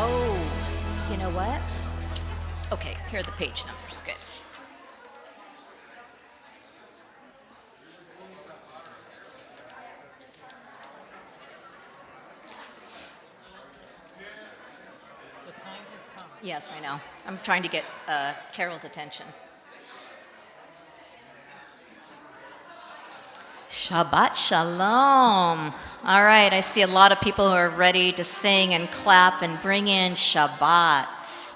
Oh, you know what? Okay, here are the page numbers. Good. The time has come. Yes, I know. I'm trying to get Carol's attention. Shabbat Shalom. All right, I see a lot of people who are ready to sing and clap and bring in Shabbat.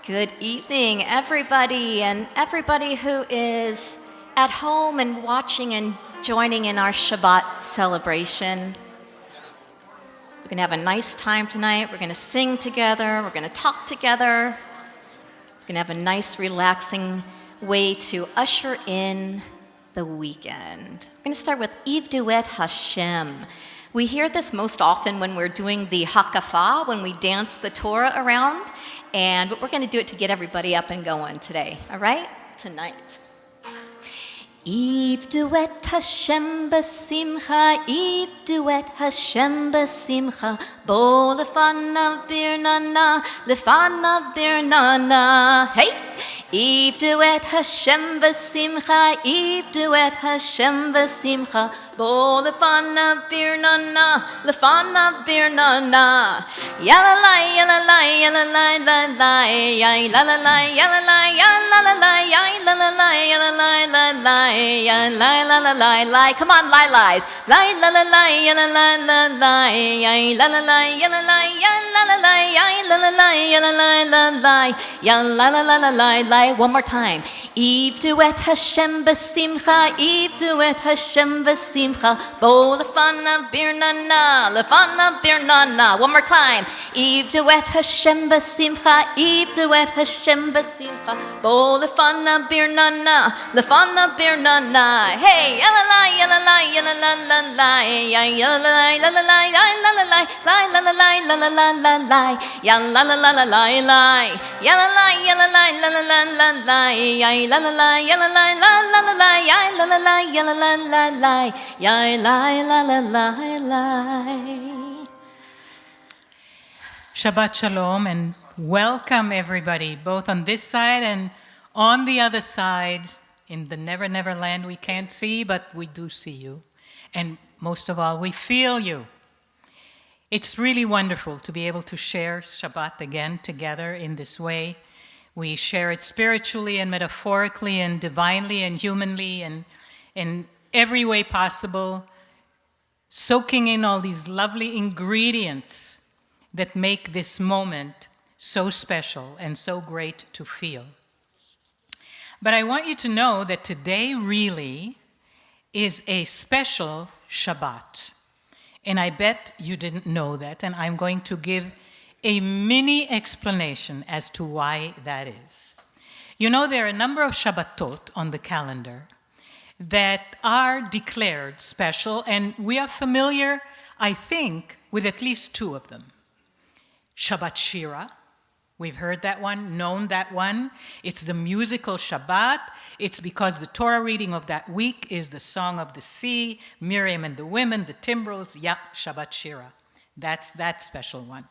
Good evening, everybody, and everybody who is at home and watching and joining in our Shabbat celebration. We're going to have a nice time tonight. We're going to sing together. We're going to talk together. We're going to have a nice, relaxing way to usher in the weekend. We're going to start with Ivdu et Hashem. We hear this most often when we're doing the Hakafah, when we dance the Torah around, but we're going to do it to get everybody up and going today, all right? Tonight. Ivdu et Hashem b'simcha, Ivdu et Hashem b'simcha, bo lefanav birnana, lefanav birnana. Hey! Ivdu et Hashem b'simcha, Ivdu et Hashem b'simcha, bo lefanav birnana, lefanav birnana. Yalalai, yalalai, yalalai, yalalai, yalalai, yalalai, yalalai, yalalai, yalalai, yalalai. La la la la la, come on, lie lies. Lie la la la, ya la la la la, ya la la la, ya la la, ya la la la, ya la la la, ya la la la la, ya la la la la la la. One more time. Ivdu et Hashem b'simcha, Ivdu et Hashem b'simcha, bo lefanav birnana, lefanav birnana. One more time. Ivdu et Hashem b'simcha, Ivdu et Hashem b'simcha, bo lefanav birnana, lefanav birnana. Hey, yalalai, yalalai, yalalai, yalalai, yalalai, yalalai, yalalai, yalalai, yalalai, yalalai, yalalai, yalalai, yalalai, yalalai, yalalai. Shabbat Shalom and welcome everybody, both on this side and on the other side. In the never, never land we can't see, but we do see you. And most of all, we feel you. It's really wonderful to be able to share Shabbat again together in this way. We share it spiritually and metaphorically and divinely and humanly and in every way possible, soaking in all these lovely ingredients that make this moment so special and so great to feel. But I want you to know that today really is a special Shabbat. And I bet you didn't know that, and I'm going to give a mini explanation as to why that is. You know, there are a number of Shabbatot on the calendar that are declared special, and we are familiar, I think, with at least two of them. Shabbat Shira. We've heard that one, known that one. It's the musical Shabbat. It's because the Torah reading of that week is the Song of the Sea, Miriam and the Women, the Timbrels, Shabbat Shira. That's that special one.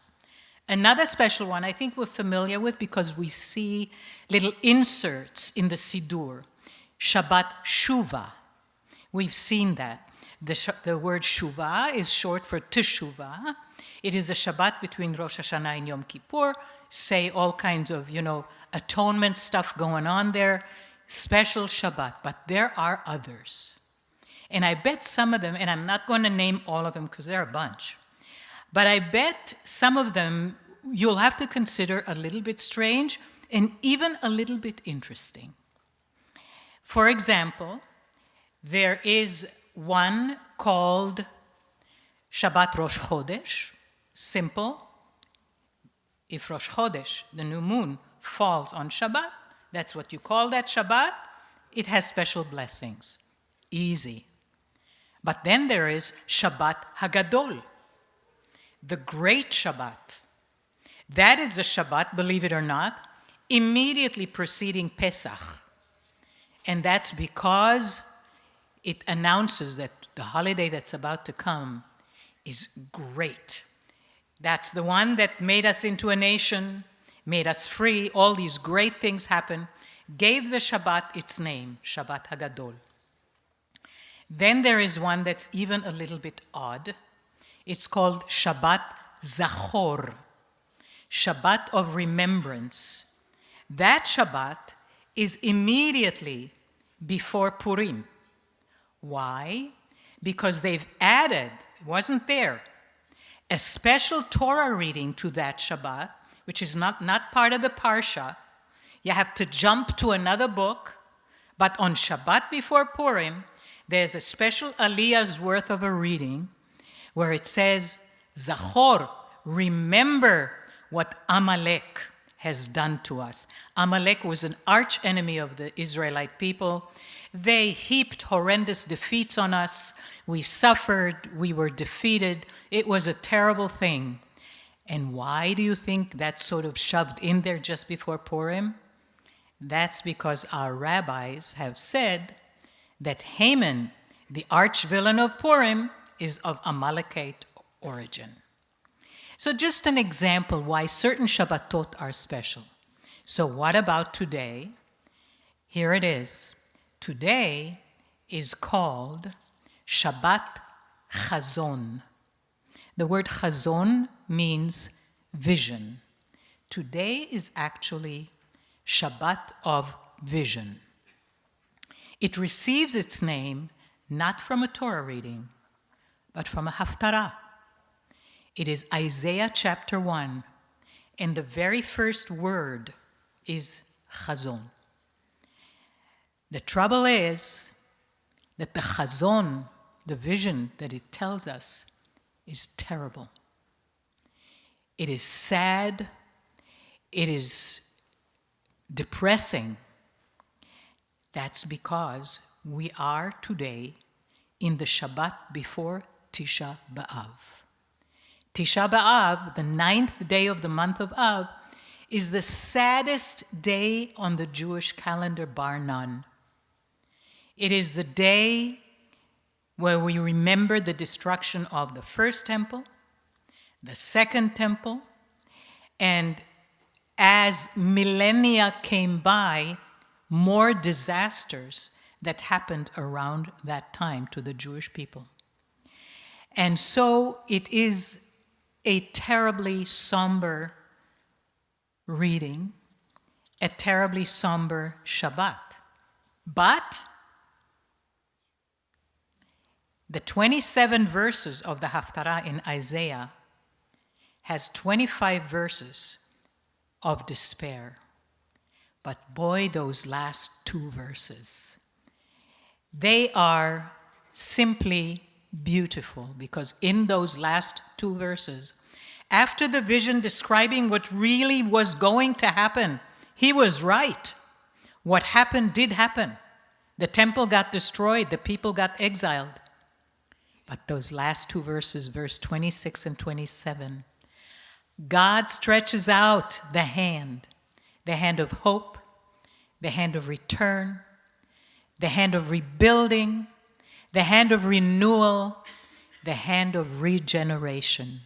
Another special one I think we're familiar with because we see little inserts in the Siddur. Shabbat Shuvah. We've seen that. The word Shuvah is short for Teshuvah. It is a Shabbat between Rosh Hashanah and Yom Kippur. Say all kinds of, atonement stuff going on there. Special Shabbat, but there are others. And I bet some of them, and I'm not going to name all of them because there are a bunch, but I bet some of them you'll have to consider a little bit strange and even a little bit interesting. For example, there is one called Shabbat Rosh Chodesh, simple. If Rosh Chodesh, the new moon, falls on Shabbat, that's what you call that Shabbat, it has special blessings. Easy. But then there is Shabbat Hagadol, the great Shabbat. That is the Shabbat, believe it or not, immediately preceding Pesach. And that's because it announces that the holiday that's about to come is great. That's the one that made us into a nation, made us free, all these great things happen, gave the Shabbat its name, Shabbat Hagadol. Then there is one that's even a little bit odd. It's called Shabbat Zachor, Shabbat of remembrance. That Shabbat is immediately before Purim. Why? Because they've added, it wasn't there, a special Torah reading to that Shabbat, which is not part of the Parsha. You have to jump to another book, but on Shabbat before Purim, there's a special aliyah's worth of a reading where it says, Zachor, remember what Amalek has done to us. Amalek was an arch enemy of the Israelite people. They heaped horrendous defeats on us. We suffered, we were defeated. It was a terrible thing. And why do you think that's sort of shoved in there just before Purim? That's because our rabbis have said that Haman, the arch-villain of Purim, is of Amalekite origin. So just an example why certain Shabbatot are special. So what about today? Here it is. Today is called Shabbat Chazon. The word Chazon means vision. Today is actually Shabbat of vision. It receives its name not from a Torah reading, but from a Haftarah. It is Isaiah chapter 1, and the very first word is Chazon. The trouble is that the Chazon, the vision that it tells us, is terrible. It is sad. It is depressing. That's because we are today in the Shabbat before Tisha B'Av. Tisha B'Av, the 9th day of the month of Av, is the saddest day on the Jewish calendar, bar none. It is the day where we remember the destruction of the first temple, the second temple, and as millennia came by, more disasters that happened around that time to the Jewish people. And so it is a terribly somber reading, a terribly somber Shabbat. But the 27 verses of the Haftarah in Isaiah has 25 verses of despair. But boy, those last 2 verses, they are simply beautiful, because in those last 2 verses, after the vision describing what really was going to happen, he was right. What happened did happen. The temple got destroyed, the people got exiled. But those last 2 verses, verse 26 and 27, God stretches out the hand of hope, the hand of return, the hand of rebuilding, the hand of renewal, the hand of regeneration.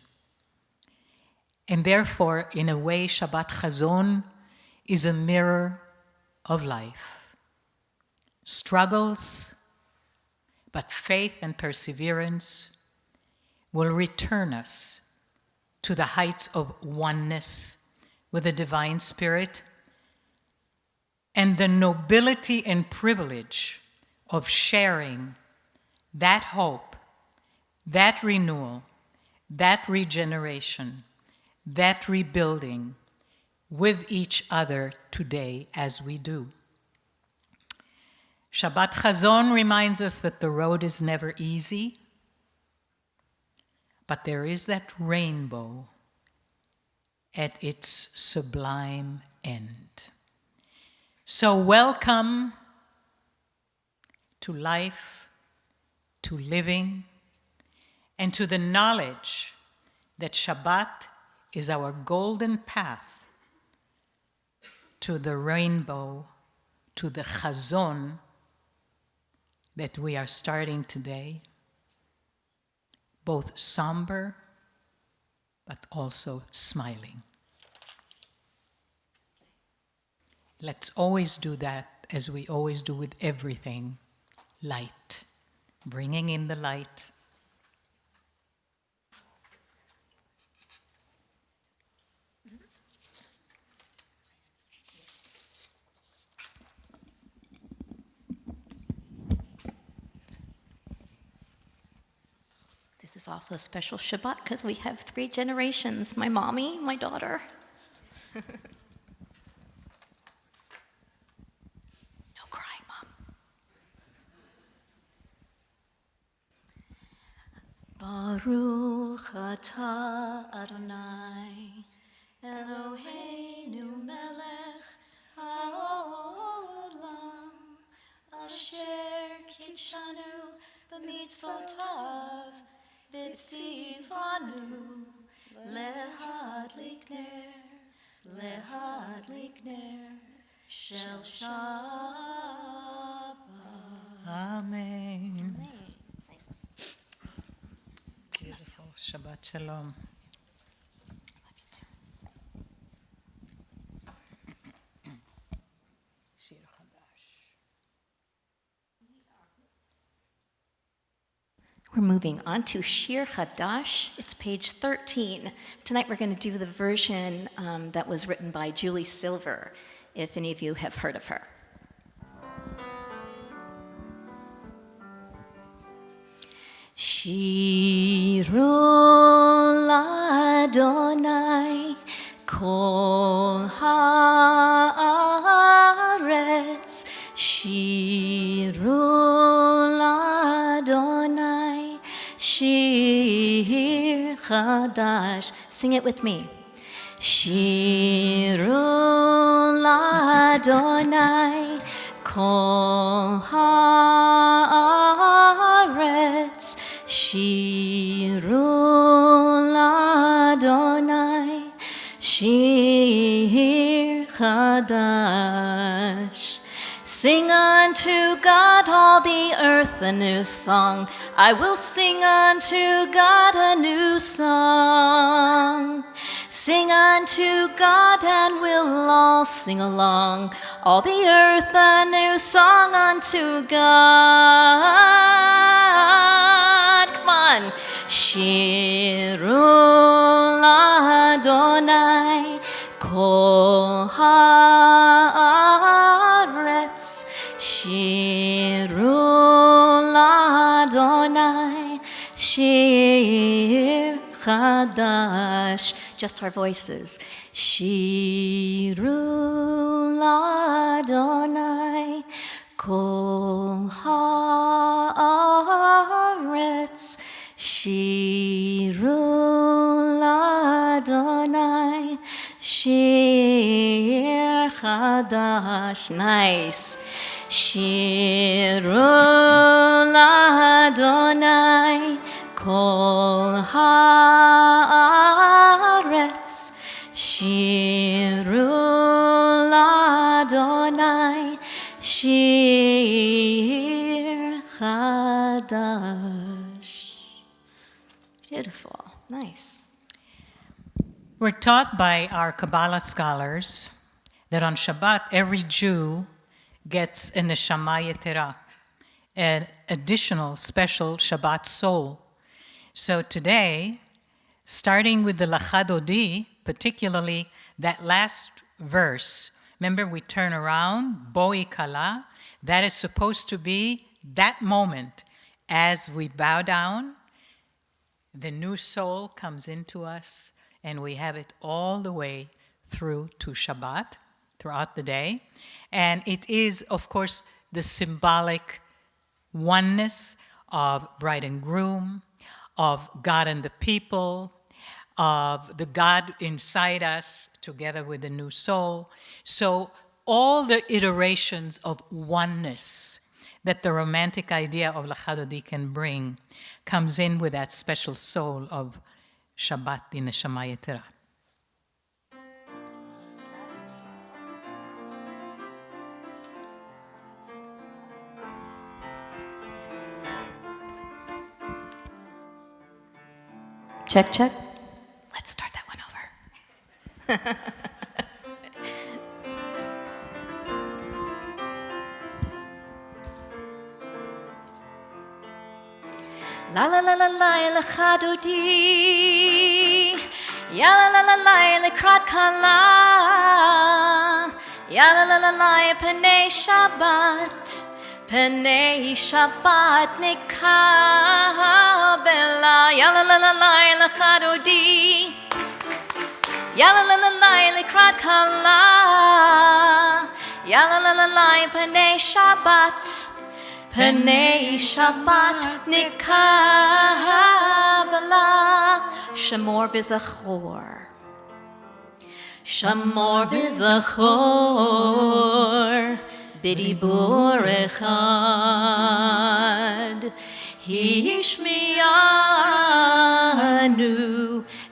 And therefore, in a way, Shabbat Chazon is a mirror of life. Struggles, but faith and perseverance will return us to the heights of oneness with the divine spirit and the nobility and privilege of sharing that hope, that renewal, that regeneration, that rebuilding with each other today as we do. Shabbat Chazon reminds us that the road is never easy, but there is that rainbow at its sublime end. So welcome to life, to living, and to the knowledge that Shabbat is our golden path to the rainbow, to the Chazon that we are starting today, both somber but also smiling. Let's always do that, as we always do with everything. Light. Bringing in the light. This is also a special Shabbat because we have 3 generations, my mommy, my daughter. No crying, Mom. Baruch atah Adonai, Eloheinu melech haolam, asher kitshanu b'mitzvotav, v'tzivanu lehadlik ner shel Shabbat. Amen. Thanks. Beautiful. Shabbat Shalom. We're moving on to Shir Chadash. It's page 13. Tonight we're going to do the version that was written by Julie Silver, if any of you have heard of her. Shiru l'Adonai kol haaretz, Shiru l'Adonai shir chadash. Sing it with me. Shiru l'Adonai kol haaretz, Shiru l'Adonai shir chadash. Sing unto God, all the earth, a new song. I will sing unto God a new song. Sing unto God, and we'll all sing along. All the earth, a new song unto God. Come on. Shiru l'Adonai kol haaretz, Shiru l'Adonai shir chadash. Just our voices. Shiru l'Adonai kol haaretz, Shiru l'Adonai shir chadash. Nice. Shiru l'Adonai kol haaretz, Shiru l'Adonai shir chadash. Beautiful. Nice. We're taught by our Kabbalah scholars that on Shabbat, every Jew gets a neshama yetera, an additional special Shabbat soul. So today, starting with the Lachadodi, particularly that last verse, remember we turn around, Boi Kala, that is supposed to be that moment as we bow down, the new soul comes into us, and we have it all the way through to Shabbat, throughout the day. And it is, of course, the symbolic oneness of bride and groom, of God and the people, of the God inside us together with the new soul. So all the iterations of oneness that the romantic idea of Lachadodi can bring comes in with that special soul of Shabbat, the Neshama Yetera. Check, check. Let's start. La la la la la la chadodi, ya la la la la la krat kala, ya la la la la penei Shabbat, penei Shabbat nikabela, ya la la la la la chadodi, ya la la la la la krat kala, ya la la la la penei Shabbat. Penei Shabbat nikabela, Shamor v'zachor, Shamor v'zachor, b'dibur echad, Hishmiyanu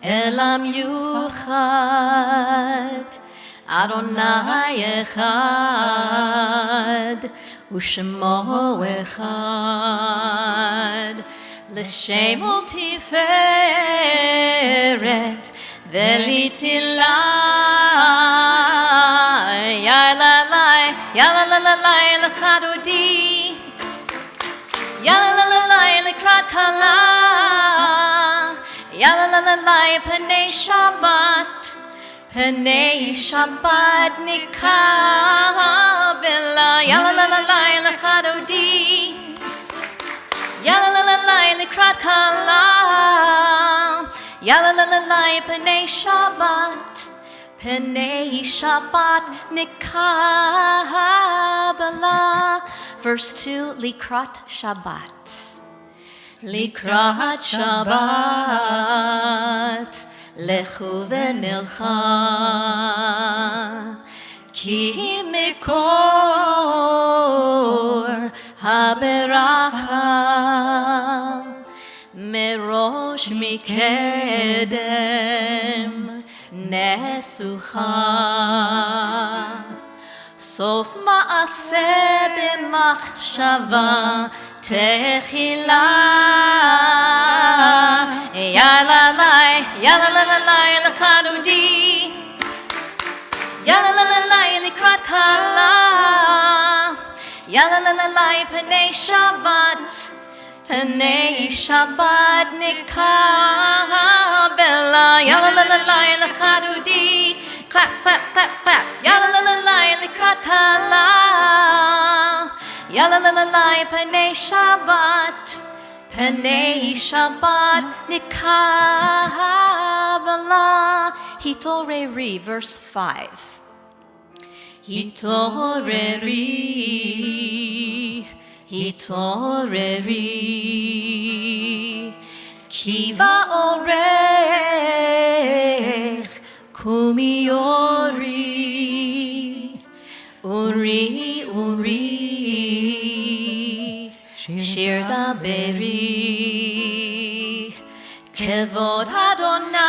elam yuchad, Adonai echad, Ushemo echad, l'shem u'tiferet, v'litila, ya la la la l'chadodi, ya la la la l'krat kala, ya la la la penei Shabbat, penei Shabbat nikabela, ya la la la la chadodi, ya la la la la l'krat kala, ya la la la la penei Shabbat nikabela. Verse 2, likrat Shabbat, likrat Shabbat. Lechu v'nilcha, ki mikor haberacha, merosh mikedem nesucha, sof ma'aseh b'machshava techila. Ya la la l'chadodi, ya la la l'krat kala, ya la la penei Shabbat nikabela, ya la la l'chadodi, clap clap clap clap, ya la la l'krat kala, ya la la penei Shabbat nikabela. Hitoreri, verse 5. Hitoreri, kiva orech kumiori, uri, shir daberi, kevod Adonai,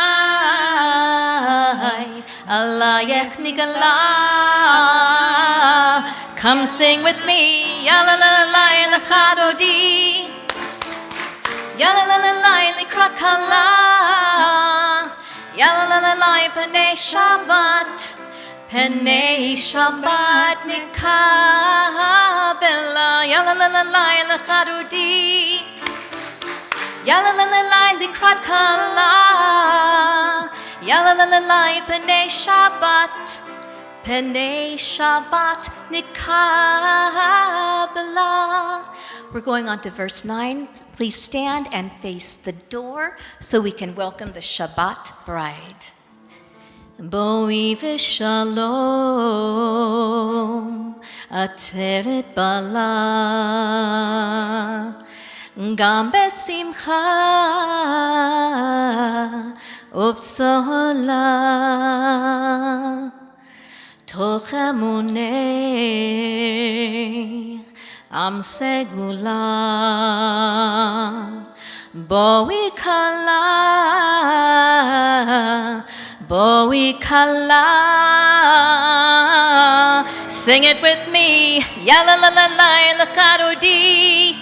alayech nigala. Come sing with me, ya la la la l'chadodi, ya la la la l'krat kala, ya la la penei Shabbat nikabela, ya la la l'chadodi, ya la la l'krat kala, ya la la penei Shabbat nikabela. We're going on to verse 9. Please stand and face the door so we can welcome the Shabbat bride. Boi v'shalom ateret bala, gam besimcha uvsola, toch emunei am segula, boi kala, sing it with me, ya la la la la l'chadodi,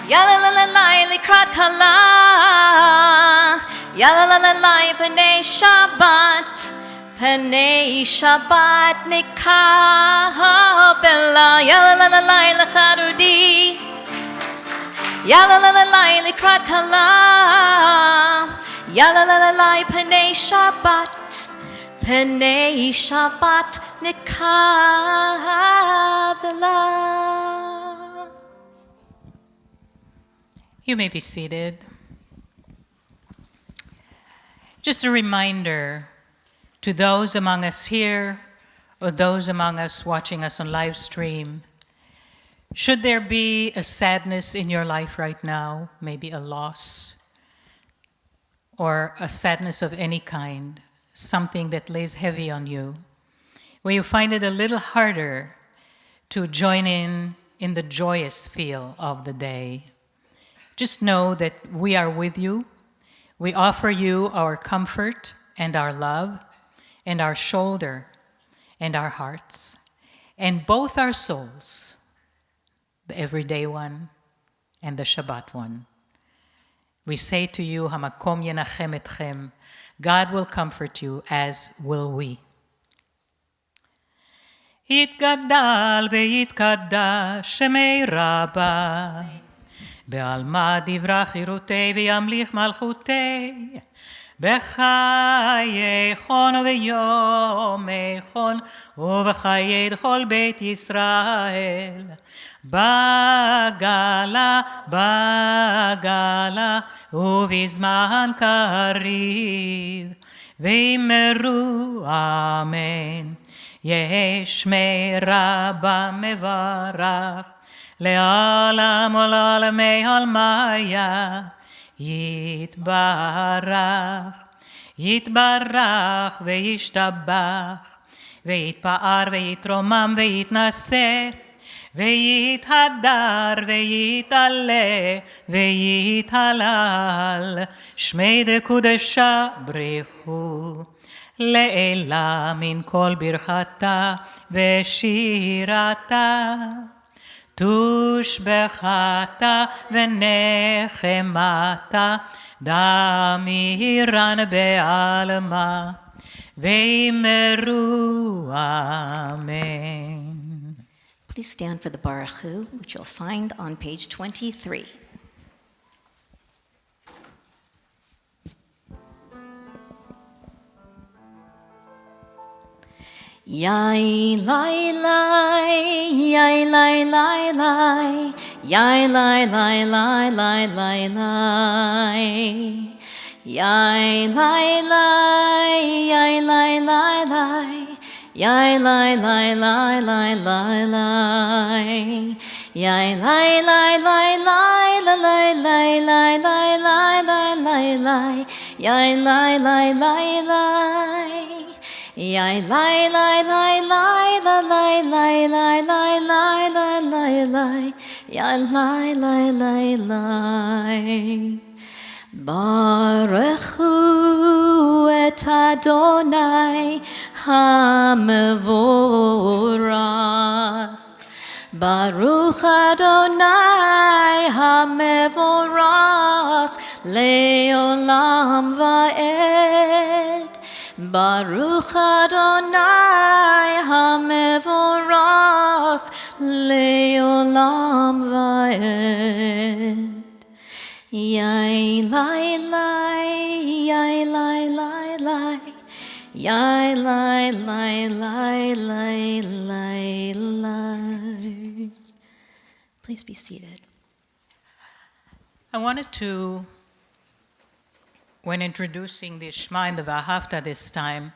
ya la la la la l'krat kala, Ya la la la la, Panay Shabbat. Panay Shabbat nikabela. Ya la la la la, Lachadudi. Ya la la la la, Likrat Kala. Ya la la la la, Panay Shabbat. Panay Shabbat nikabela. You may be seated. Just a reminder to those among us here or those among us watching us on live stream, should there be a sadness in your life right now, maybe a loss or a sadness of any kind, something that lays heavy on you, where you find it a little harder to join in the joyous feel of the day, just know that we are with you. We offer you our comfort and our love and our shoulder and our hearts and both our souls, the everyday one and the Shabbat one. We say to you, Hamakom yenachem etchem, God will comfort you, as will we. Yitgadal ve'yitkadah shemei Rabbah, בעלמא דברה חירותי וימליך מלכותי, בחיי חון ויומי חון, ובחיי כל בית ישראל. בגלה, בגלה, ובזמן קריב, ואמרו אמן. יש מרבה מברך, לעולם ולעולמי עולמיה, יתברך, יתברך וישתבח, ויתפאר ויתרומם ויתנשא, ויתהדר ויתעלה ויתהלל, שמי דקודשה בריחו, לעילה מן כל ברכתה ושירתה. תושבחתה ונחמתה, דמירן בעלמה, ואמרו אמן. Please stand for the Baruch Hu, which you'll find on page 23. Yai lai lai, yai lai lai lai, yai lai lai lai lai lai lai, yai lai lai, yai lai lai lai, yai lai lai lai lai lai lai, yai lai lai lai lai lai lai lai lai lai lai lai lai, yai lai lai lai lai. Yai lai lai lai lai la lai lai lai lai lai lai lai lai, yai lai lai lai lai. Baruchu et Adonai hamevorach. Baruch Adonai hamevorach leolam va'ed. Baruch Adonai hamevorach leolam va'ed. Yai lai lai, yai lai lai lai, yai lai lai lai lai lai lai. Please be seated. I wanted to, when introducing the Shema and the V'ahavta this time,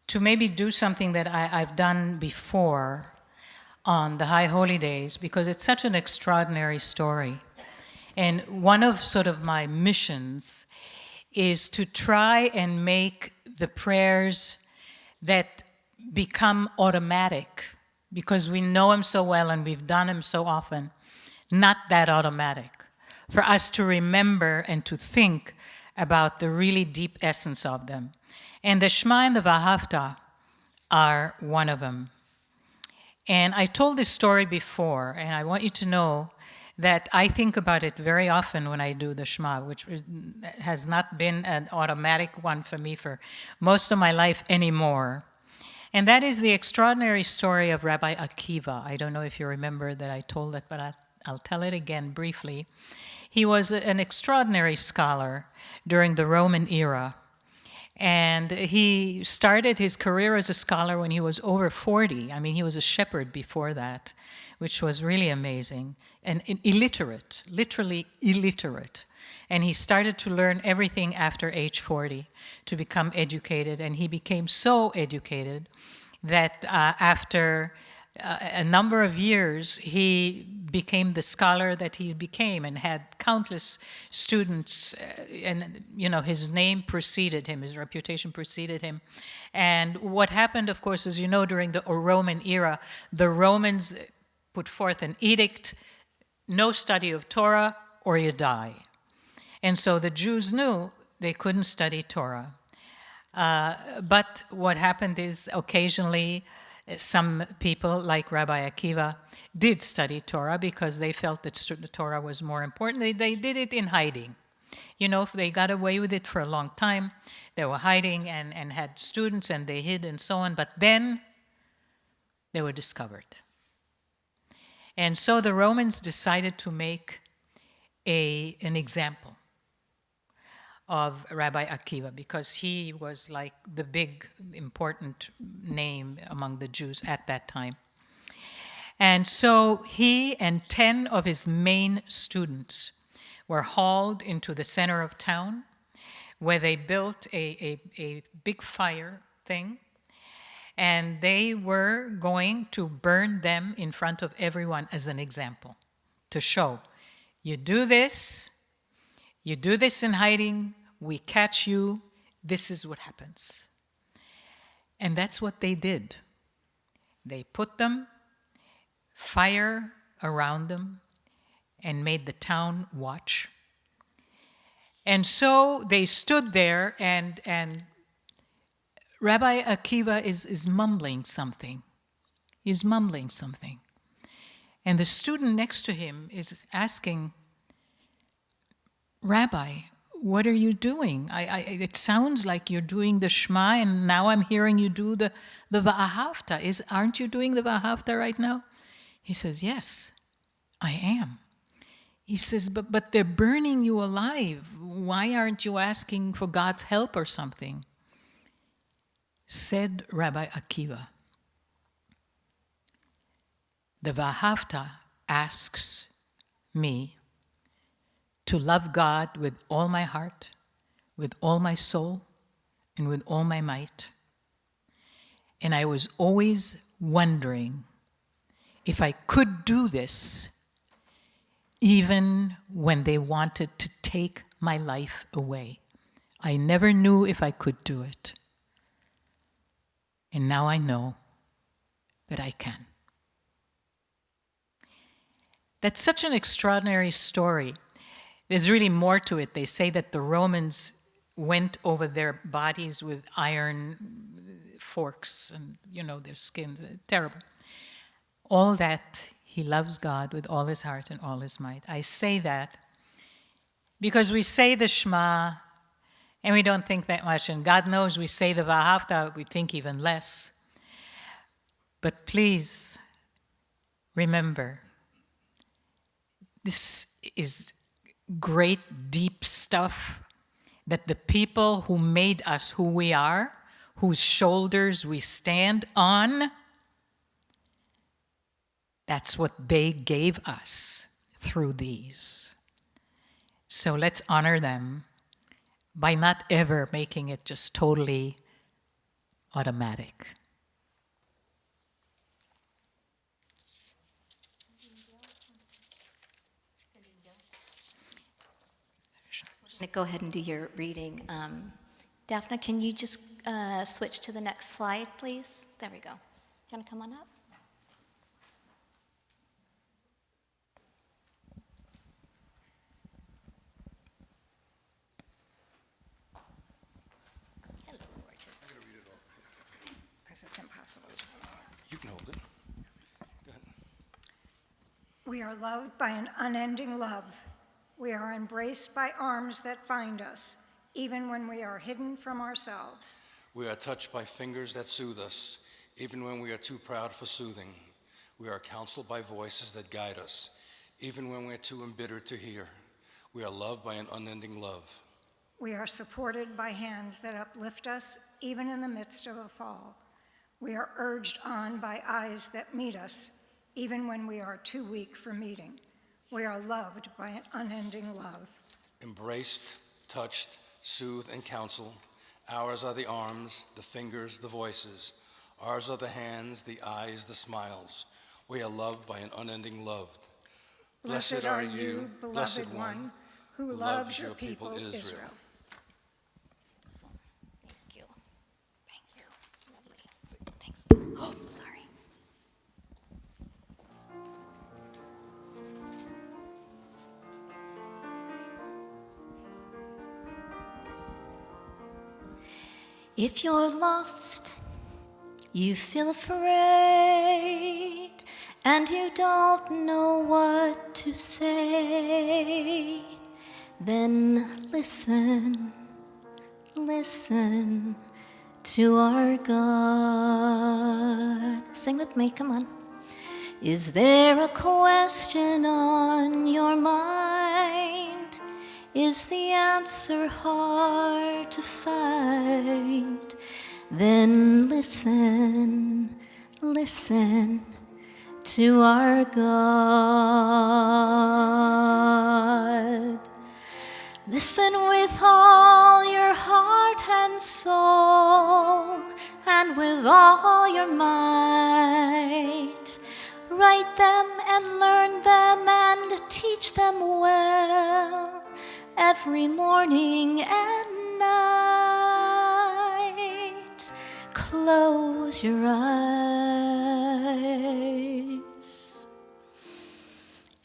to maybe do something that I've done before on the High Holy Days, because it's such an extraordinary story. And one of sort of my missions is to try and make the prayers that become automatic, because we know them so well and we've done them so often, not that automatic. For us to remember and to think about the really deep essence of them. And the Shema and the V'ahavta are one of them. And I told this story before, and I want you to know that I think about it very often when I do the Shema, which has not been an automatic one for me for most of my life anymore. And that is the extraordinary story of Rabbi Akiva. I don't know if you remember that I told it, but I'll tell it again briefly. He was an extraordinary scholar during the Roman era. And he started his career as a scholar when he was over 40. I mean, he was a shepherd before that, which was really amazing. And illiterate, literally illiterate. And he started to learn everything after age 40 to become educated. And he became so educated that after a number of years, he became the scholar that he became and had countless students. And, you know, his name preceded him, his reputation preceded him. And what happened, of course, as you know, during the Roman era, the Romans put forth an edict, no study of Torah or you die. And so the Jews knew they couldn't study Torah. But what happened is occasionally some people like Rabbi Akiva did study Torah because they felt that the Torah was more important. They did it in hiding. You know, if they got away with it for a long time, they were hiding and had students and they hid and so on. But then they were discovered. And so the Romans decided to make an example of Rabbi Akiva because he was like the big important name among the Jews at that time. And so he and 10 of his main students were hauled into the center of town where they built a big fire thing, and they were going to burn them in front of everyone as an example to show, you do this in hiding, we catch you, this is what happens. And that's what they did. They put them, fire around them, and made the town watch. And so they stood there, and Rabbi Akiva is mumbling something. He's mumbling something. And the student next to him is asking, Rabbi, what are you doing? It sounds like you're doing the Shema, and now I'm hearing you do the Va'ahavta. Aren't you doing the Va'ahavta right now? He says, yes, I am. He says, but they're burning you alive. Why aren't you asking for God's help or something? Said Rabbi Akiva, the Va'ahavta asks me to love God with all my heart, with all my soul, and with all my might. And I was always wondering if I could do this even when they wanted to take my life away. I never knew if I could do it. And now I know that I can. That's such an extraordinary story. There's really more to it. They say that the Romans went over their bodies with iron forks and, you know, their skins. Terrible. All that, he loves God with all his heart and all his might. I say that because we say the Shema and we don't think that much. And God knows we say the Va'ahavta, we think even less. But please remember, this is great, deep stuff that the people who made us who we are, whose shoulders we stand on, that's what they gave us through these. So let's honor them by not ever making it just totally automatic. Go ahead and do your reading. Daphne, can you just switch to the next slide, please? There we go. You want to come on up? Hello, gorgeous. I gotta read it all. Because it's impossible. You can hold it. Go ahead. We are loved by an unending love. We are embraced by arms that find us, even when we are hidden from ourselves. We are touched by fingers that soothe us, even when we are too proud for soothing. We are counseled by voices that guide us, even when we're too embittered to hear. We are loved by an unending love. We are supported by hands that uplift us, even in the midst of a fall. We are urged on by eyes that meet us, even when we are too weak for meeting. We are loved by an unending love. Embraced, touched, soothed, and counseled. Ours are the arms, the fingers, the voices. Ours are the hands, the eyes, the smiles. We are loved by an unending love. Blessed are you, beloved one, who loves your people Israel. Thank you. Thank you. Lovely. Thanks. Oh, sorry. If you're lost, you feel afraid, and you don't know what to say, then listen, listen to our God. Sing with me, come on. Is there a question on your mind? Is the answer hard to find? Then listen, listen to our God. Listen with all your heart and soul, and with all your might. Write them and learn them and teach them well, every morning and night. Close your eyes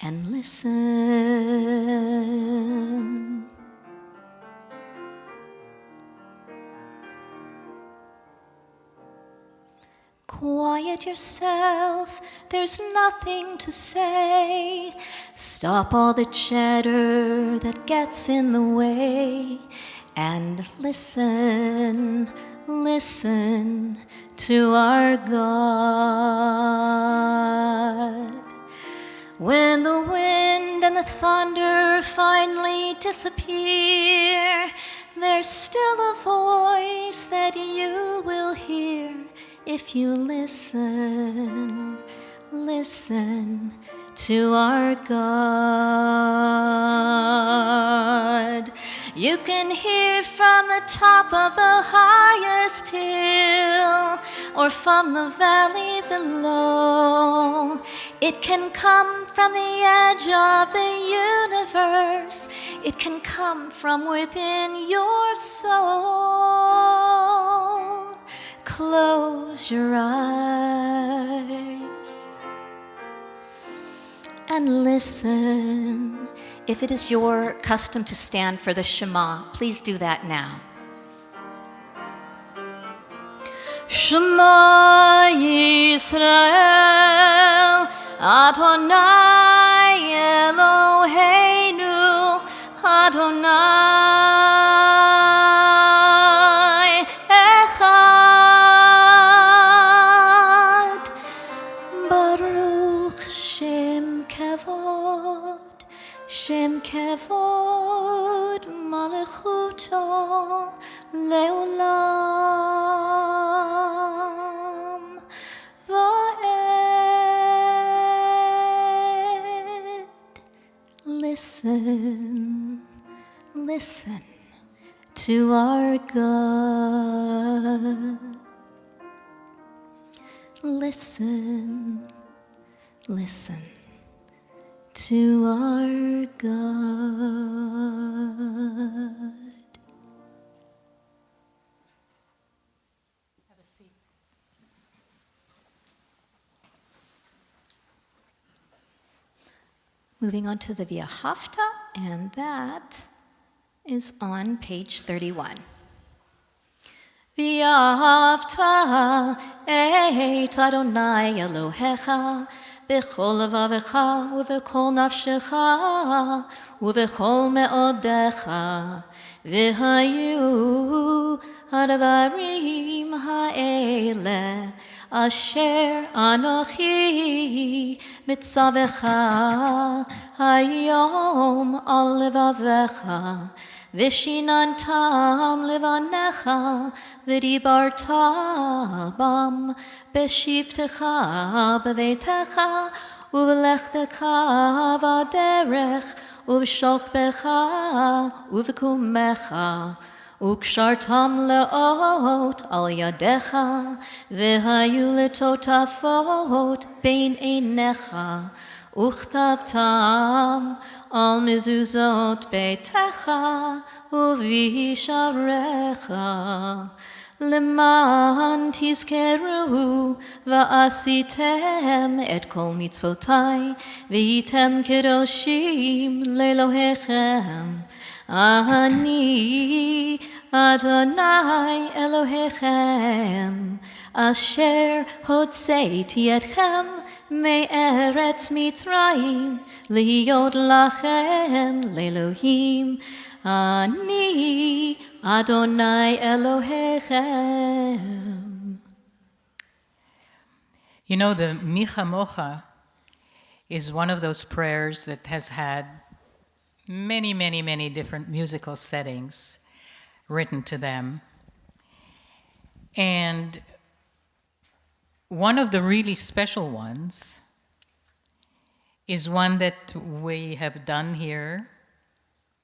and listen. Quiet yourself, there's nothing to say. Stop all the chatter that gets in the way, and listen, listen to our God. When the wind and the thunder finally disappear, there's still a voice that you will hear. If you listen, listen to our God. You can hear from the top of the highest hill, or from the valley below. It can come from the edge of the universe. It can come from within your soul. Close your eyes and listen. If it is your custom to stand for the Shema, please do that now. Shema Yisrael, Adonai Eloheinu, Adonai Echad. Baruch Shem Kavod, Shem Kavod Malachuto Leolam Va'ed. Listen, listen to our God. Listen, listen to our God. Have a seat. Moving on to the V'ahavta, and that is on page 31. V'ahavta et Adonai Elohecha בכל לבבך ובכל נפשך ובכל מאודיך, והיו הדברים האלה אשר אנוכי מצווך היום על לבבך, ושיננתם לבניך ודיברת בם בשבתך בביתך ובלכתך בדרך ובשוכבך ובקומך, וקשרתם לאות על ידיך, והיו לטוטפות בין עיניך, וכתבתם על מזוזות ביתך ובשעריך, למען תזכרו ועשיתם את כל מצוותי, והייתם קדושים לאלוהיכם. אני אדוני אלוהיכם, אשר הוצאתי אתכם מארץ מצרים, להיות לכם לאלוהים. אני אדוני אלוהיכם. You know, the Mi Chamocha is one of those prayers that has had many, many, many different musical settings written to them. And one of the really special ones is one that we have done here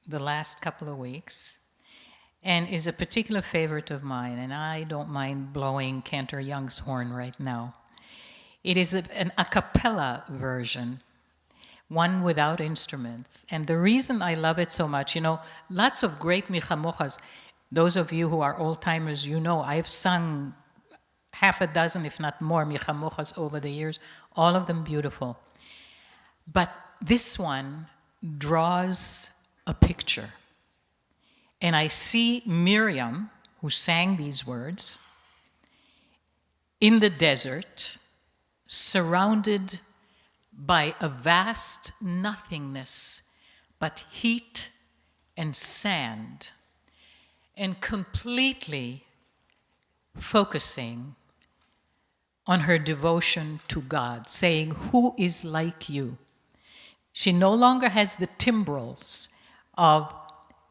the last couple of weeks and is a particular favorite of mine, and I don't mind blowing Cantor Young's horn right now. It is an a cappella version, one without instruments. And the reason I love it so much, you know, lots of great Mi Chamochas, those of you who are old-timers, you know, I've sung half a dozen, if not more, Mi Chamochas over the years, all of them beautiful. But this one draws a picture. And I see Miriam, who sang these words, in the desert, surrounded by a vast nothingness, but heat and sand, and completely focusing on her devotion to God, saying, "Who is like you?" She no longer has the timbrels of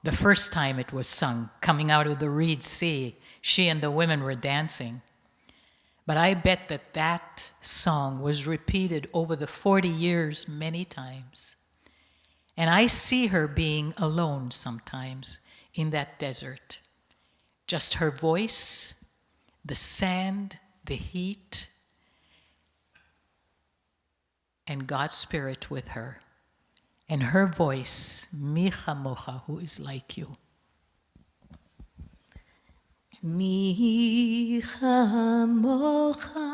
the first time it was sung, coming out of the reed sea. She and the women were dancing. But I bet that that song was repeated over the 40 years many times. And I see her being alone sometimes in that desert. Just her voice, the sand, the heat, and God's Spirit with her. And her voice, Mi Chamocha, who is like you. Mi chamocha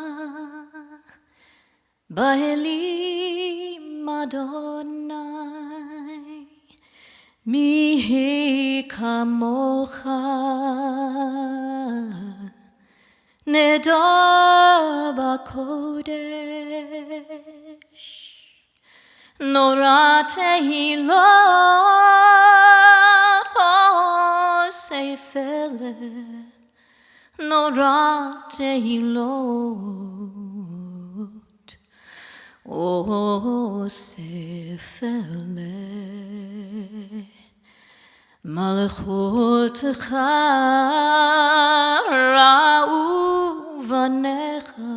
ba'elim Adonai, mi chamocha nedar b'kodesh, nora tehilot osefele. Nora tehilot osefele, malchutecha ra'u vanecha,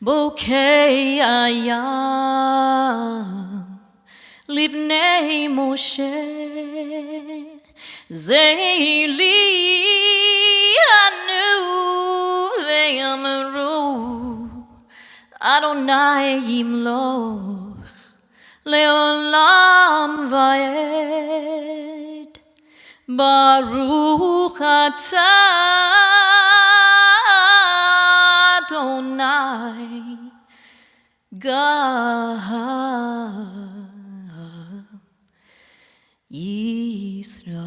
bokei ayam libnei Moshe, zeili Adonai yimloch leolam vaed, Baruch atah Adonai God Yisrael.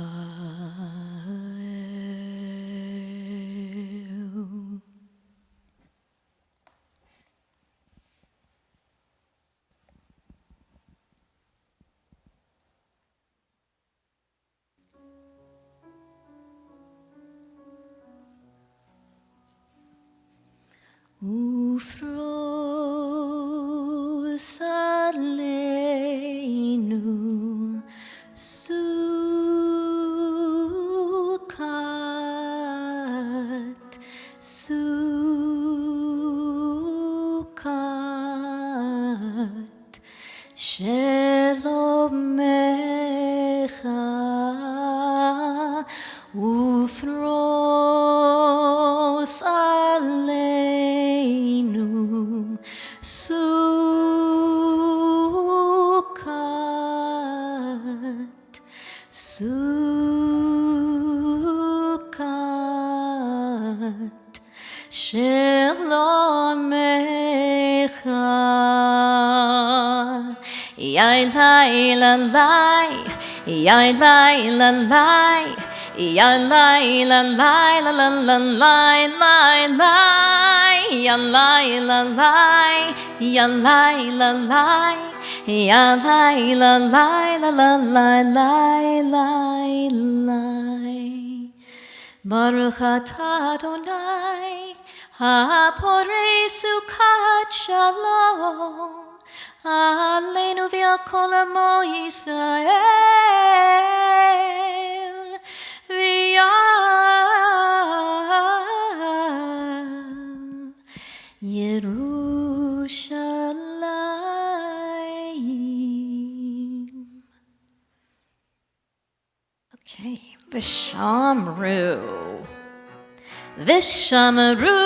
Aleinu Sukkot, Sukkot, Shelomecha Uthros Aleinu Sukkot, Sukkot, Shelomecha. Yai lai la lai, yai lai la lai, yai lai la lai la la la lai lai lai, ya lai la lai, ya lai la lai, ya lai la lai la la lai lai lai lai. Baruch atah Adonai, haporei sukkot shalom. Aleinu v'yakol amo Yisrael v'yal Yerushalayim. Okay, V'shamru. V'shamru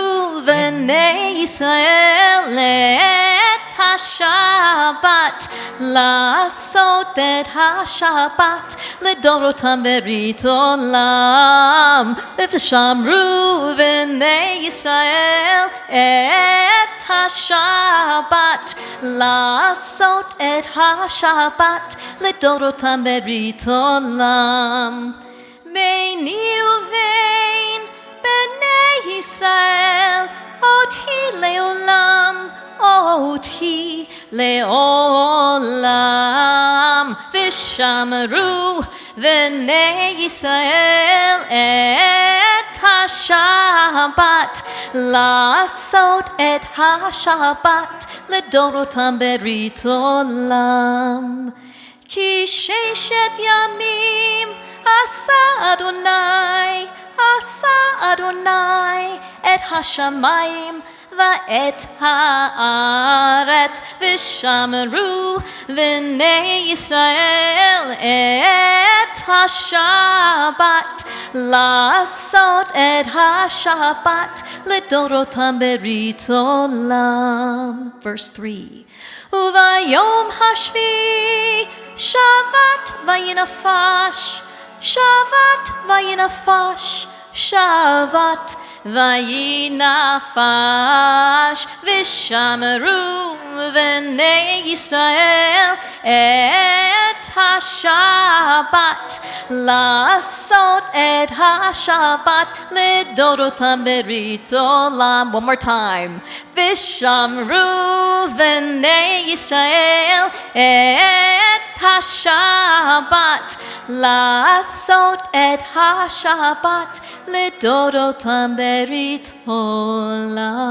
v'nei Yisrael et ha-Shabbat, la'asot et ha-Shabbat, לדורותם ברית עולם. V'shamru v'nei Yisrael et ha-Shabbat, la'asot et ha-Shabbat, לדורותם ברית עולם. ביני ובין בני ישראל, אותי לעולם, אותי לעולם. ושמרו בני ישראל את השבת, לעשות את השבת לדורותם ברית עולם. כי ששת ימים עשה אדוני, עשה אדוני את השמיים ואת הארץ, ושמרו בני ישראל את השבת, לעשות את השבת לדורותם ברית עולם. Verse 3. וביום השביעי שבת וינפש, שבת וינפש, שבת וינפש. ושמרו בני ישראל את השבת, לעשות את השבת לדורותם ברית עולם. One more time. ושמרו בני ישראל את השבת, לעשות את השבת לדורותם ברית עולם.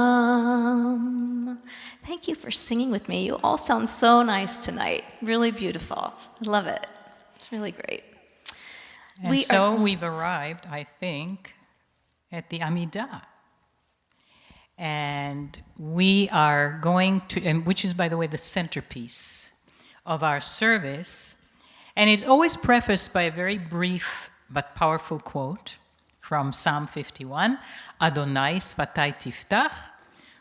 Thank you for singing with me. You all sound so nice tonight. Really beautiful. I love it. It's really great. And we've arrived, I think, at the Amidah. And we are going to, and which is, by the way, the centerpiece of our service. And it's always prefaced by a very brief but powerful quote from Psalm 51, Adonai sfatai tiftach,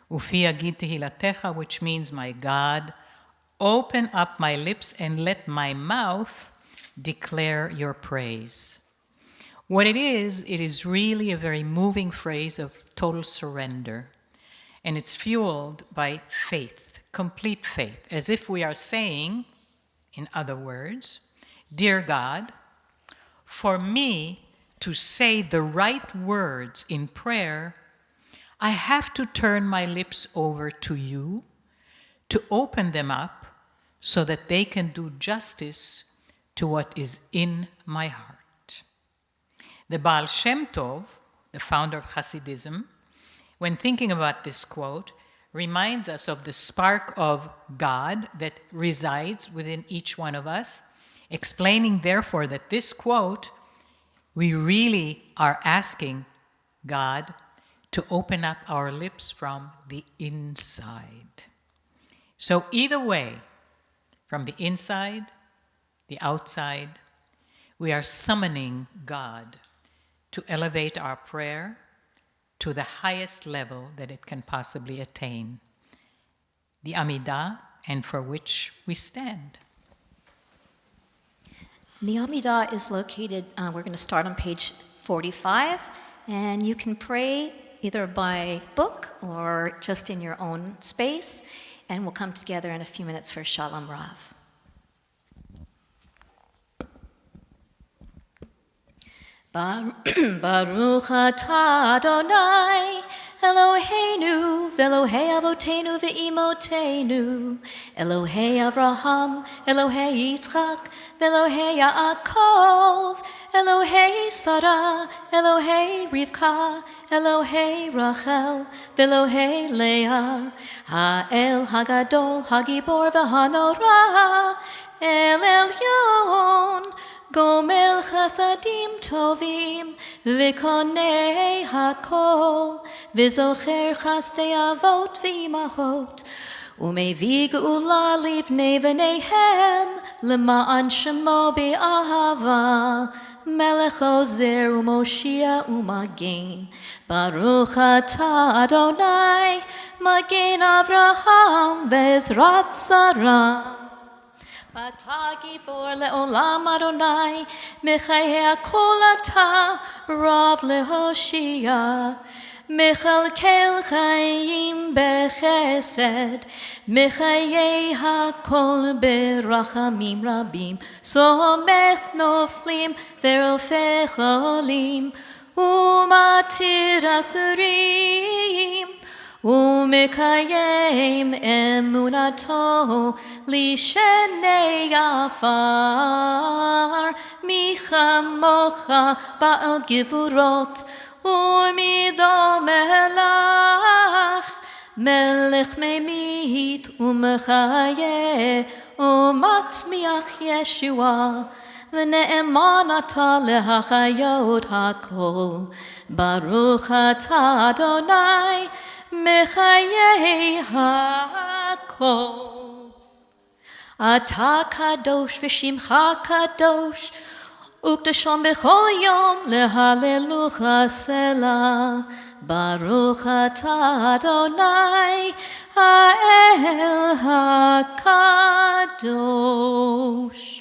ufi agid tehilatecha, which means, my God, open up my lips and let my mouth declare your praise. What it is really a very moving phrase of total surrender. And it's fueled by faith, complete faith, as if we are saying, in other words, Dear God, for me to say the right words in prayer, I have to turn my lips over to you, to open them up so that they can do justice to what is in my heart. The Baal Shem Tov, the founder of Hasidism, when thinking about this quote, reminds us of the spark of God that resides within each one of us, explaining therefore that this quote, we really are asking God to open up our lips from the inside. So either way, from the inside, the outside, we are summoning God to elevate our prayer to the highest level that it can possibly attain, the Amidah, and for which we stand. The Amidah is located, we're going to start on page 45, and you can pray either by book or just in your own space, and we'll come together in a few minutes for Shalom Rav. Baruch atah Adonai Eloheinu v'Elohei Avotenu v'Imotenu Elohei Avraham, Elohei Yitzchak v'Elohei Yaakov Elohei Sarah, Elohei Rivka Elohei Rachel v'Elohei Leah Ha'el Hagadol Hagibor v'Hanora El Elyon Gomel chasadim tovim, v'konei hakol, v'zocher chasdei avot v'imachot, u'mevii geula livnei v'neihem, lema'an shemo be'ahava, melech ozer u'moshia u'magen, Baruch atah Adonai, magen Avraham ve'ezrat Sarah. אתה גיבור לעולם אדוני, מחיי הכל אתה רב להושיע. מכלכל חיים בחסד, מחיי הכל ברחמים רבים. סומך נופלים ורופא חולים, ומתיר אסורים. ומקיים אמונתו לשני עפר, מי כמוך בעל גבורות ומי דומה לך, מלך ממית ומחיה ומצמיח ישועה, ונאמן אתה להחיות הכל. ברוך אתה אדוני מחיי הכל. אתה קדוש ושמך קדוש, וקדשום בכל יום להללוך סלה. ברוך אתה אדוני האל הקדוש.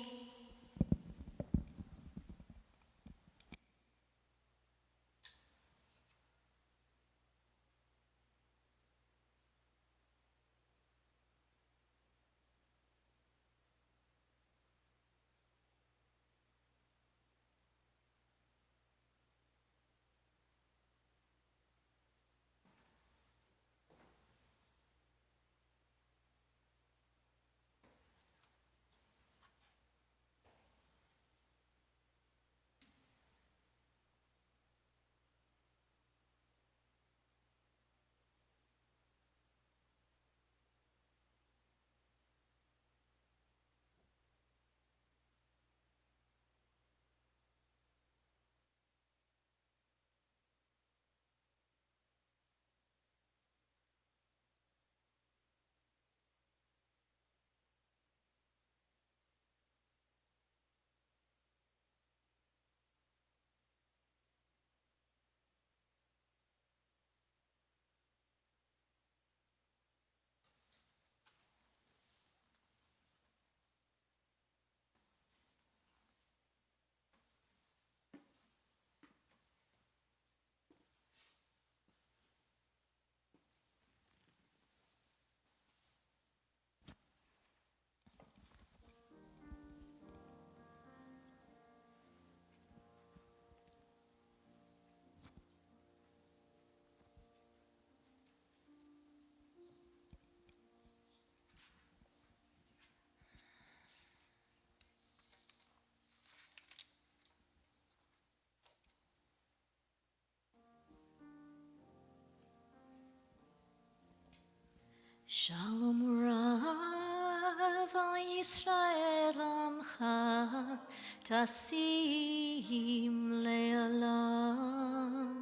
Shalom Rav al Yisrael Amcha Tasim Le'olam.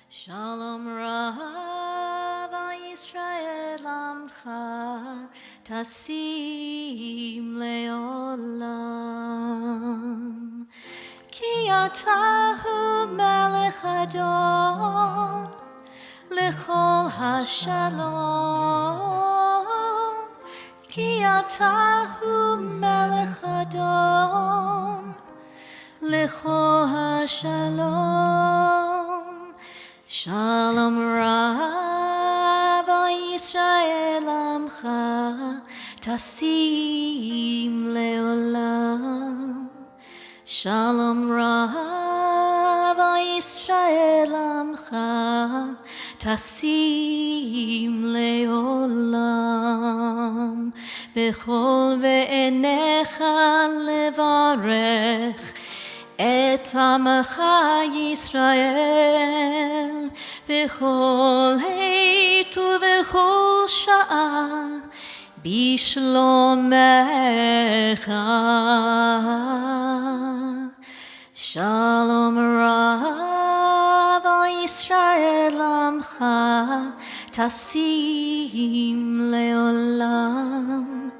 Shalom Rav al Yisrael Amcha Tasim Le'olam. Ki atahu melech Adon L'chol hashalom, ki atahu melech Adon, L'chol hashalom. Shalom Rav al Yisrael Amcha Tasim Le'olam. Shalom Rav al Yisrael Amcha Tasim Le'olam. Bechol ve'enecha levarech et Amcha Yisrael. Bechol heit uvechol sha'ah Bishlomecha. Shalom Rav al Yisrael Amcha Tasim Le'olam.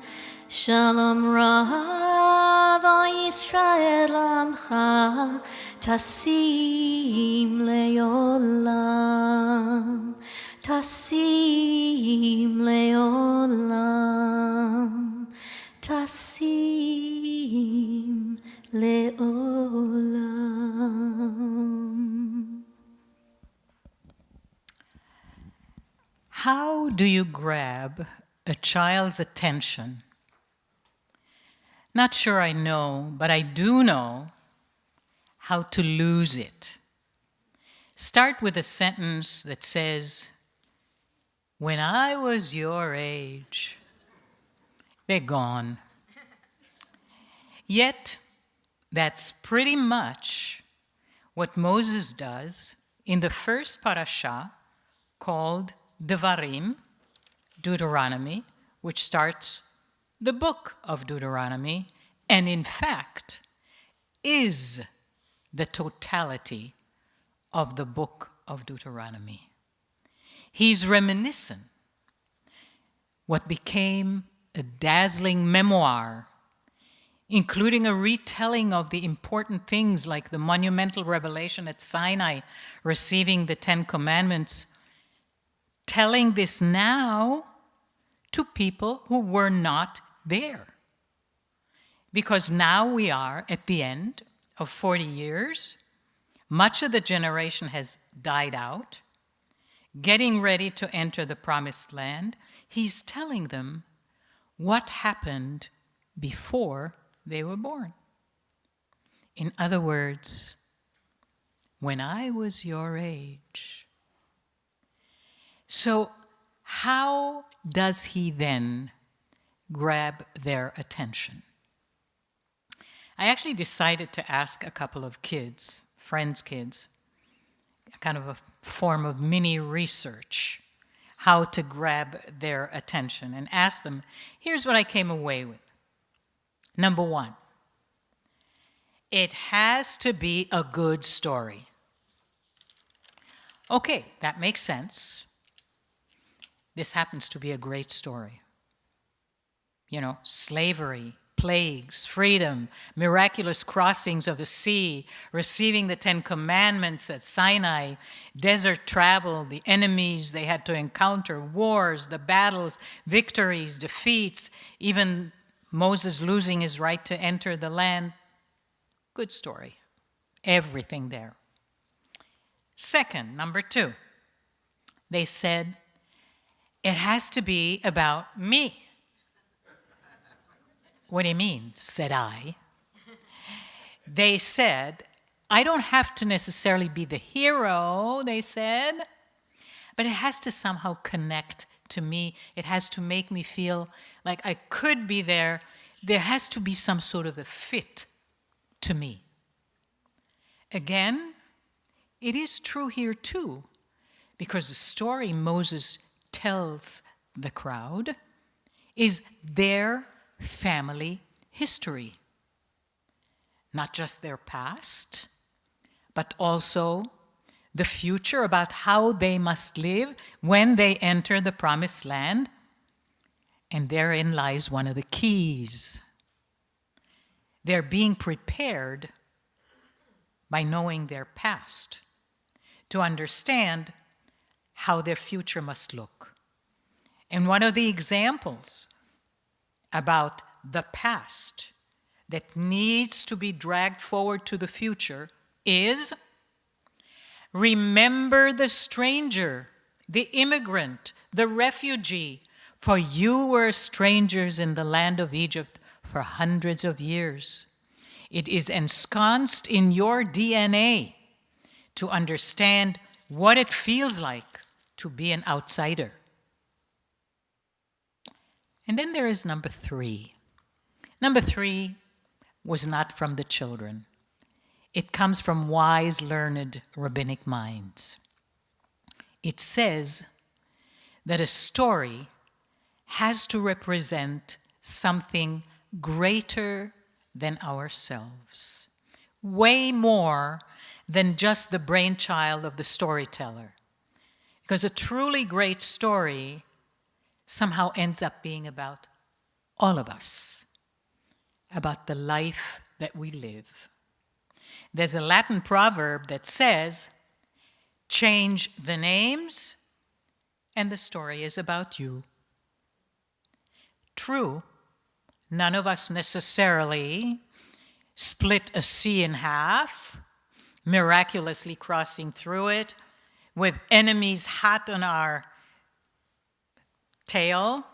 Shalom Rav al Yisrael Amcha Tasim Le'olam. Tasim Le'olam. Tasim Le'olam. How do you grab a child's attention? Not sure I know, but I do know how to lose it. Start with a sentence that says, "When I was your age," they're gone. Yet, that's pretty much what Moses does in the first parasha called Devarim, Deuteronomy, which starts the book of Deuteronomy, and in fact is the totality of the book of Deuteronomy. He's reminiscent what became a dazzling memoir, including a retelling of the important things like the monumental revelation at Sinai, receiving the 10 Commandments, telling this now to people who were not there. Because now we are at the end of 40 years, much of the generation has died out, getting ready to enter the promised land. He's telling them what happened before they were born. In other words, when I was your age. So how does he then grab their attention? I actually decided to ask a couple of kids, friends' kids, kind of a form of mini research, how to grab their attention, and ask them, here's what I came away with. Number one, it has to be a good story. Okay, that makes sense. This happens to be a great story. You know, slavery, plagues, freedom, miraculous crossings of the sea, receiving the 10 Commandments at Sinai, desert travel, the enemies they had to encounter, wars, the battles, victories, defeats, even Moses losing his right to enter the land. Good story. Everything there. Second, number two, they said, it has to be about me. What do you mean, said I? They said, I don't have to necessarily be the hero, they said, but it has to somehow connect to me. It has to make me feel like I could be there. There has to be some sort of a fit to me. Again, it is true here too, because the story Moses tells the crowd, is their family history. Not just their past, but also the future about how they must live when they enter the promised land. And therein lies one of the keys. They're being prepared by knowing their past to understand how their future must look. And one of the examples about the past that needs to be dragged forward to the future is, remember the stranger, the immigrant, the refugee, for you were strangers in the land of Egypt for hundreds of years. It is ensconced in your DNA to understand what it feels like to be an outsider. And then there is number 3. Number 3 was not from the children. It comes from wise, learned rabbinic minds. It says that a story has to represent something greater than ourselves, way more than just the brainchild of the storyteller. Because a truly great story somehow ends up being about all of us, about the life that we live. There's a Latin proverb that says, change the names and the story is about you. True, none of us necessarily split a sea in half, miraculously crossing through it with enemies hot on our tail,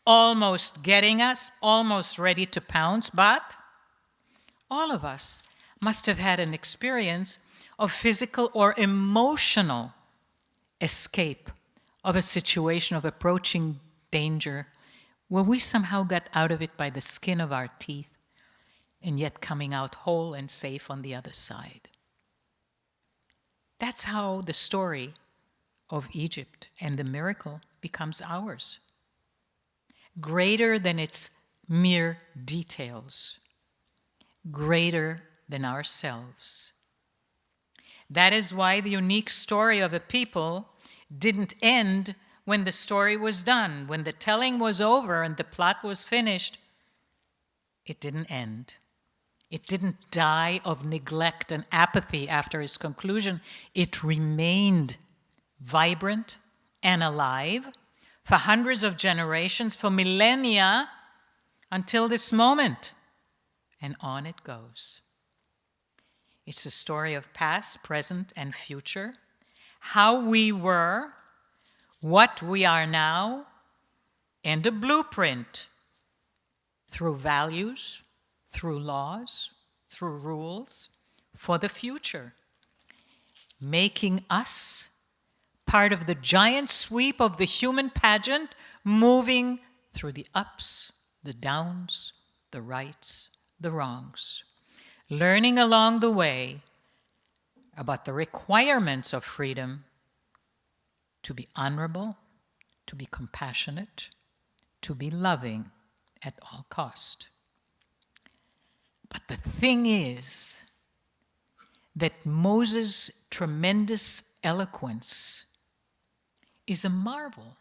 almost getting us, almost ready to pounce, but all of us must have had an experience of physical or emotional escape of a situation of approaching danger where we somehow got out of it by the skin of our teeth and yet coming out whole and safe on the other side. That's how the story of Egypt and the miracle becomes ours. Greater than its mere details, greater than ourselves. That is why the unique story of a people didn't end when the story was done, when the telling was over and the plot was finished. It didn't end. It didn't die of neglect and apathy after its conclusion. It remained vibrant and alive for hundreds of generations, for millennia, until this moment. And on it goes. It's a story of past, present, and future, how we were, what we are now, and a blueprint through values, through laws, through rules for the future, making us part of the giant sweep of the human pageant, moving through the ups, the downs, the rights, the wrongs, learning along the way about the requirements of freedom to be honorable, to be compassionate, to be loving at all cost. But the thing is that Moses' tremendous eloquence is a marvel.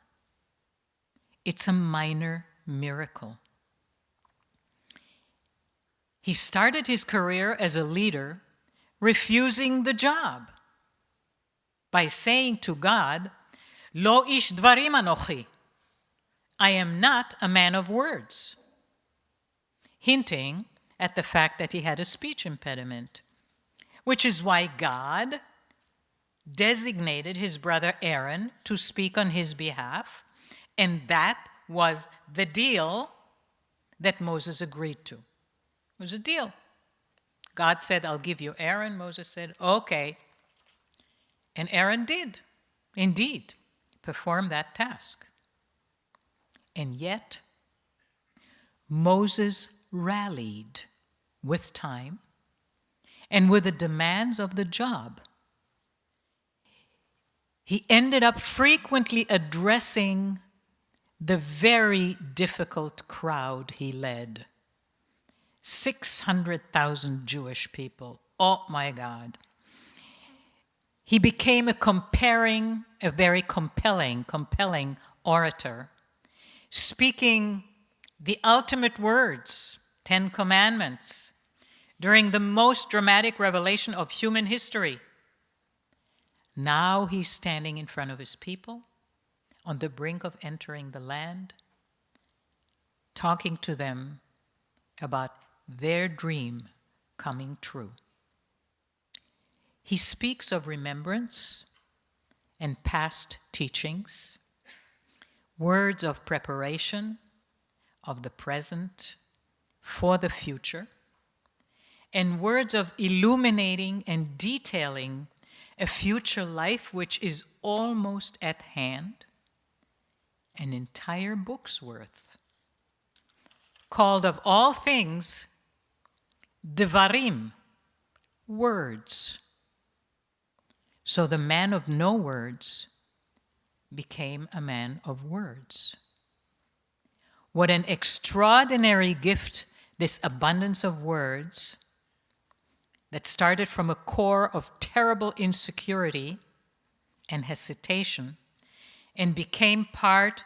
It's a minor miracle. He started his career as a leader refusing the job by saying to God, Lo ish dvarim anochi, I am not a man of words, hinting at the fact that he had a speech impediment, which is why God designated his brother Aaron to speak on his behalf, and that was the deal that Moses agreed to. It was a deal. God said, I'll give you Aaron. Moses said, okay. And Aaron did, indeed, perform that task. And yet, Moses rallied with time and with the demands of the job. He ended up frequently addressing the very difficult crowd he led. 600,000 Jewish people. Oh my God. He became a very compelling orator, speaking the ultimate words, 10 Commandments, during the most dramatic revelation of human history. Now he's standing in front of his people, on the brink of entering the land, talking to them about their dream coming true. He speaks of remembrance and past teachings, words of preparation of the present for the future, and words of illuminating and detailing a future life which is almost at hand, an entire book's worth, called of all things Devarim, words. So the man of no words became a man of words. What an extraordinary gift this abundance of words that started from a core of terrible insecurity and hesitation and became part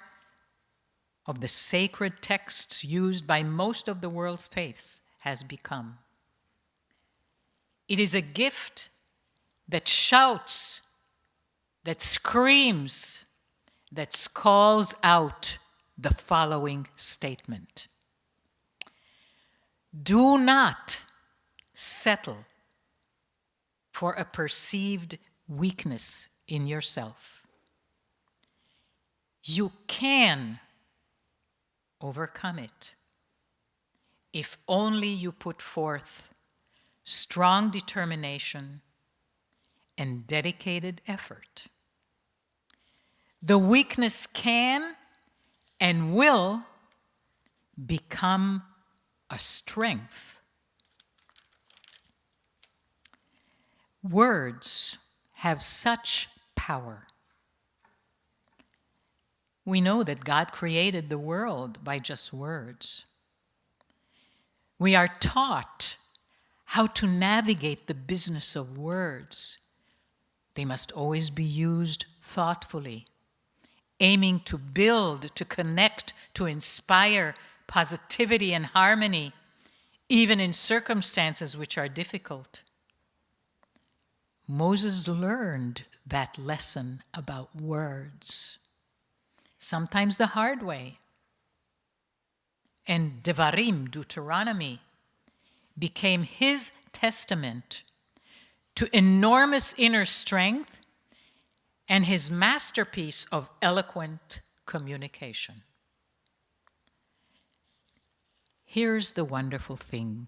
of the sacred texts used by most of the world's faiths has become. It is a gift that shouts, that screams, that calls out the following statement. Do not settle for a perceived weakness in yourself. You can overcome it if only you put forth strong determination and dedicated effort. The weakness can and will become a strength. Words have such power. We know that God created the world by just words. We are taught how to navigate the business of words. They must always be used thoughtfully, aiming to build, to connect, to inspire positivity and harmony, even in circumstances which are difficult. Moses learned that lesson about words, sometimes the hard way. And Devarim, Deuteronomy, became his testament to enormous inner strength and his masterpiece of eloquent communication. Here's the wonderful thing.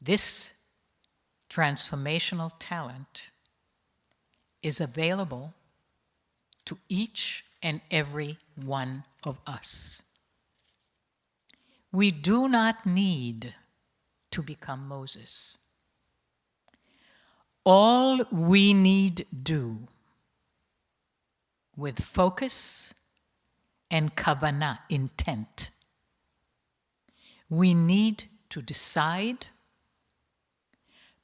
This transformational talent is available to each and every one of us. We do not need to become Moses. All we need do with focus and kavanah, intent, we need to decide,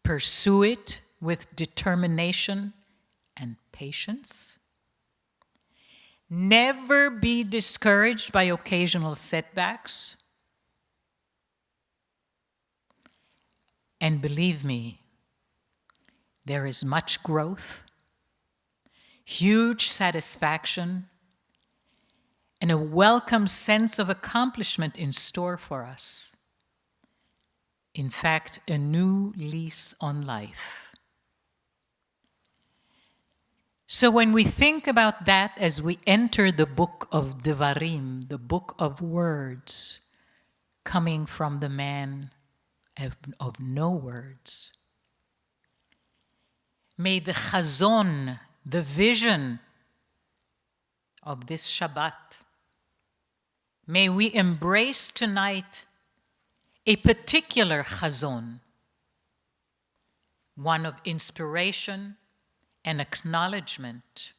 pursue it with determination and patience, never be discouraged by occasional setbacks, and believe me, there is much growth, huge satisfaction, and a welcome sense of accomplishment in store for us. In fact, a new lease on life. So when we think about that as we enter the book of Devarim, the book of words, coming from the man of no words, may the chazon, the vision of this Shabbat, may we embrace tonight a particular chazon, one of inspiration and acknowledgement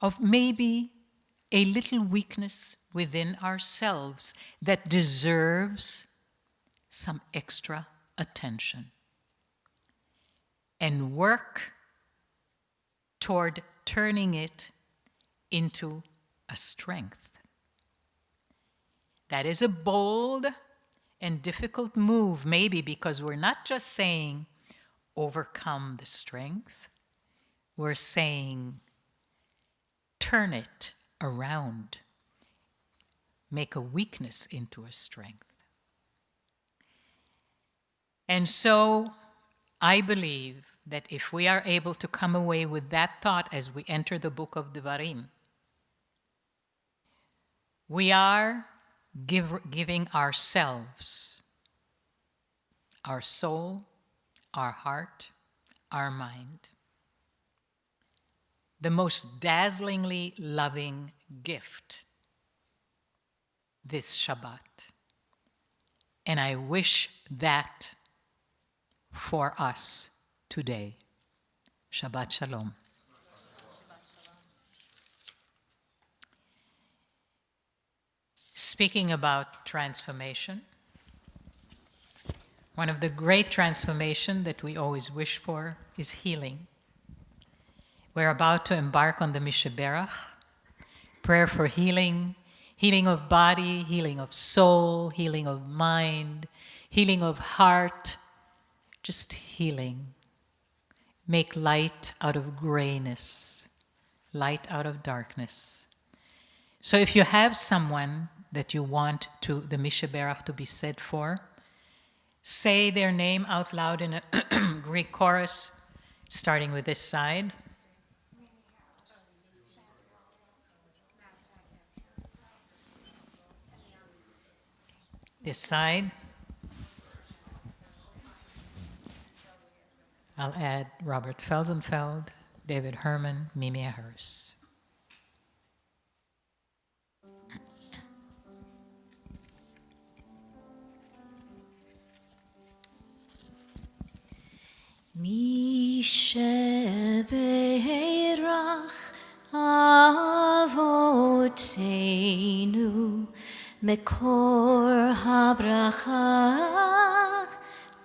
of maybe a little weakness within ourselves that deserves some extra attention, and work toward turning it into a strength. That is a bold and difficult move, maybe because we're not just saying overcome the strength, we're saying turn it around, make a weakness into a strength. And so I believe that if we are able to come away with that thought as we enter the book of Devarim, we are giving ourselves, our soul, our heart, our mind, the most dazzlingly loving gift this Shabbat. And I wish that for us today. Shabbat Shalom. Speaking about transformation, one of the great transformation that we always wish for is healing. We're about to embark on the Mishaberach, prayer for healing, healing of body, healing of soul, healing of mind, healing of heart, just healing. Make light out of grayness, light out of darkness. So if you have someone that you want to the Mishaberach to be said for, say their name out loud in a Greek chorus, starting with this side. This side. I'll add Robert Felsenfeld, David Herman, Mimi Harris. Mi sheberach avotenu mekor habracha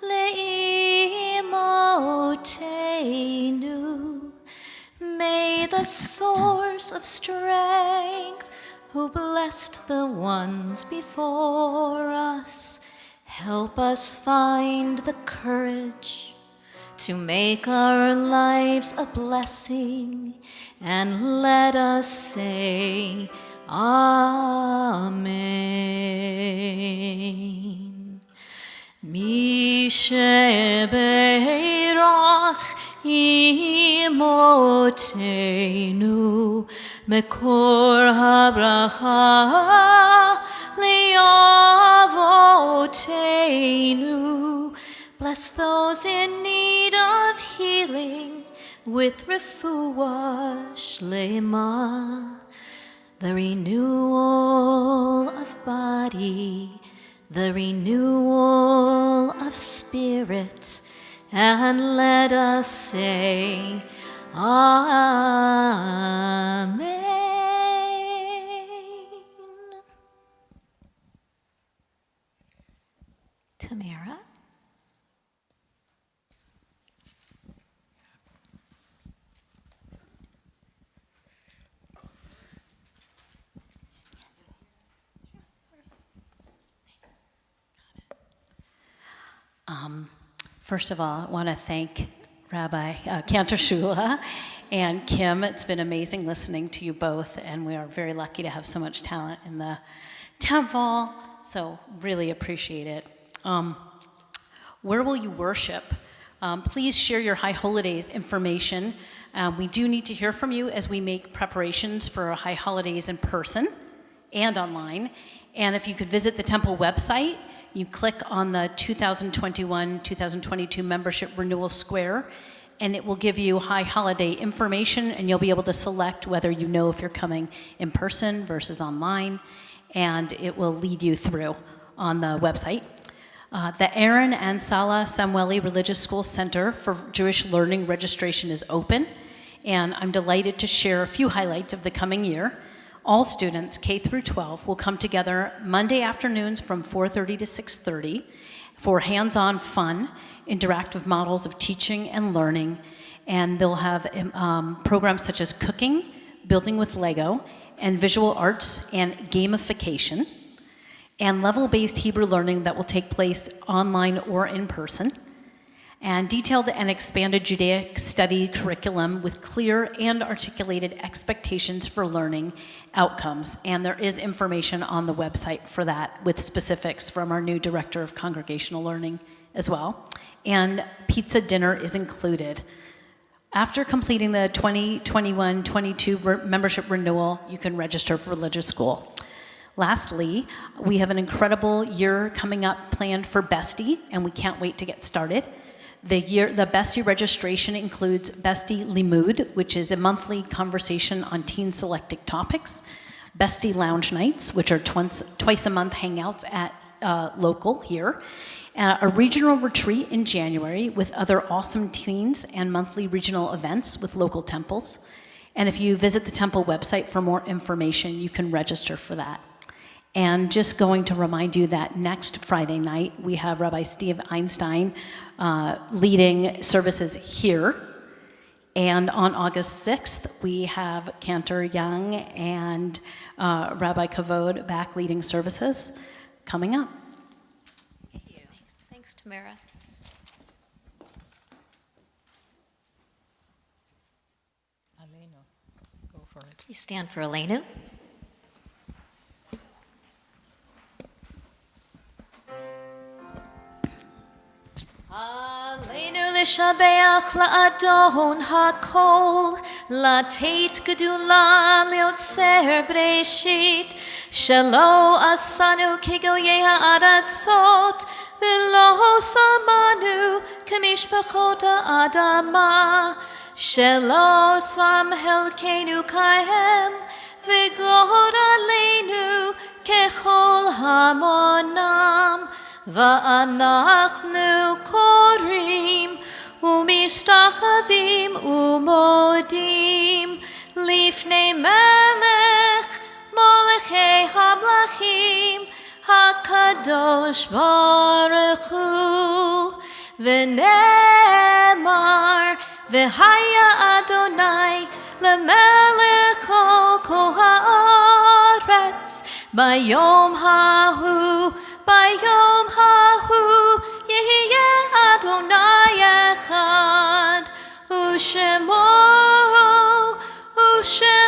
leimotenu. May the source of strength, who blessed the ones before us, help us find the courage to make our lives a blessing, and let us say, Amen. Mi sheberach imotenu mekor habracha liavotenu. Bless those in need of healing with refuah shlema, the renewal of body, the renewal of spirit, and let us say, Amen. Tamara? First of all, I want to thank Rabbi Cantor Shula and Kim. It's been amazing listening to you both, and we are very lucky to have so much talent in the temple, so really appreciate it. Where will you worship? Please share your High Holidays information. We do need to hear from you as we make preparations for High Holidays in person and online. And if you could visit the temple website, you click on the 2021-2022 membership renewal square, and it will give you High Holiday information, and you'll be able to select whether you know if you're coming in person versus online, and it will lead you through on the website. The Aaron and Sala Samueli Religious School Center for Jewish Learning registration is open, and I'm delighted to share a few highlights of the coming year. All students, K through 12, will come together Monday afternoons from 4:30 to 6:30 for hands-on fun, interactive models of teaching and learning, and they'll have programs such as cooking, building with Lego, and visual arts and gamification, and level-based Hebrew learning that will take place online or in person, and detailed and expanded Judaic study curriculum with clear and articulated expectations for learning outcomes. And there is information on the website for that with specifics from our new Director of Congregational Learning as well. And pizza dinner is included. After completing the 2021-22 membership renewal, you can register for religious school. Lastly, we have an incredible year coming up planned for Bestie, and we can't wait to get started. The Bestie registration includes Bestie Limud, which is a monthly conversation on teen-selected topics, Bestie Lounge Nights, which are twice a month hangouts at local here, a regional retreat in January with other awesome teens, and monthly regional events with local temples. And if you visit the temple website for more information, you can register for that. And just going to remind you that next Friday night, we have Rabbi Steve Einstein leading services here. And on August 6th, we have Cantor Young and Rabbi Kavod back leading services coming up. Thank you. Thanks, Tamara. Aleinu, go for it. Please stand for Aleinu. Aleinu l'shabeach la'adon ha'kol, la'teit gedula le'otzer breshit, shelo asanu kegoyei ha'aratzot, v'lo samanu k'mishpachot ha'adama, shelo sam helkenu kahem, v'god aleinu kechol hamonam, ואנחנו קוראים ומשתחווים ומודים לפני מלך מלכי המלכים הקדוש ברוך הוא ונאמר והיה אדוני למלך כל הארץ ביום ההוא ביום ההוא יהיה אדוני אחד ושמו אחד.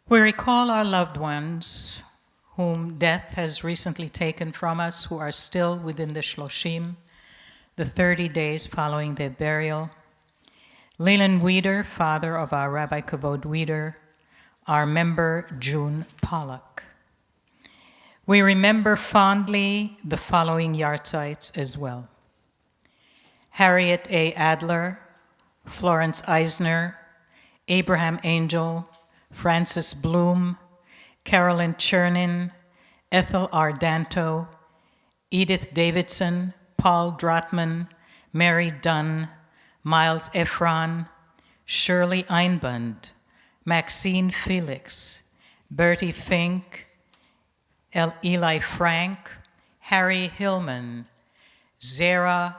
We recall our loved ones whom death has recently taken from us, who are still within the Shloshim, the 30 days following their burial. Leland Weider, father of our Rabbi Kavod Weider, our member June Pollack. We remember fondly the following yahrzeits as well. Harriet A. Adler, Florence Eisner, Abraham Angel, Francis Bloom, Carolyn Chernin, Ethel R. Danto, Edith Davidson, Paul Drotman, Mary Dunn, Miles Efron, Shirley Einbund, Maxine Felix, Bertie Fink, Eli Frank, Harry Hillman, Zara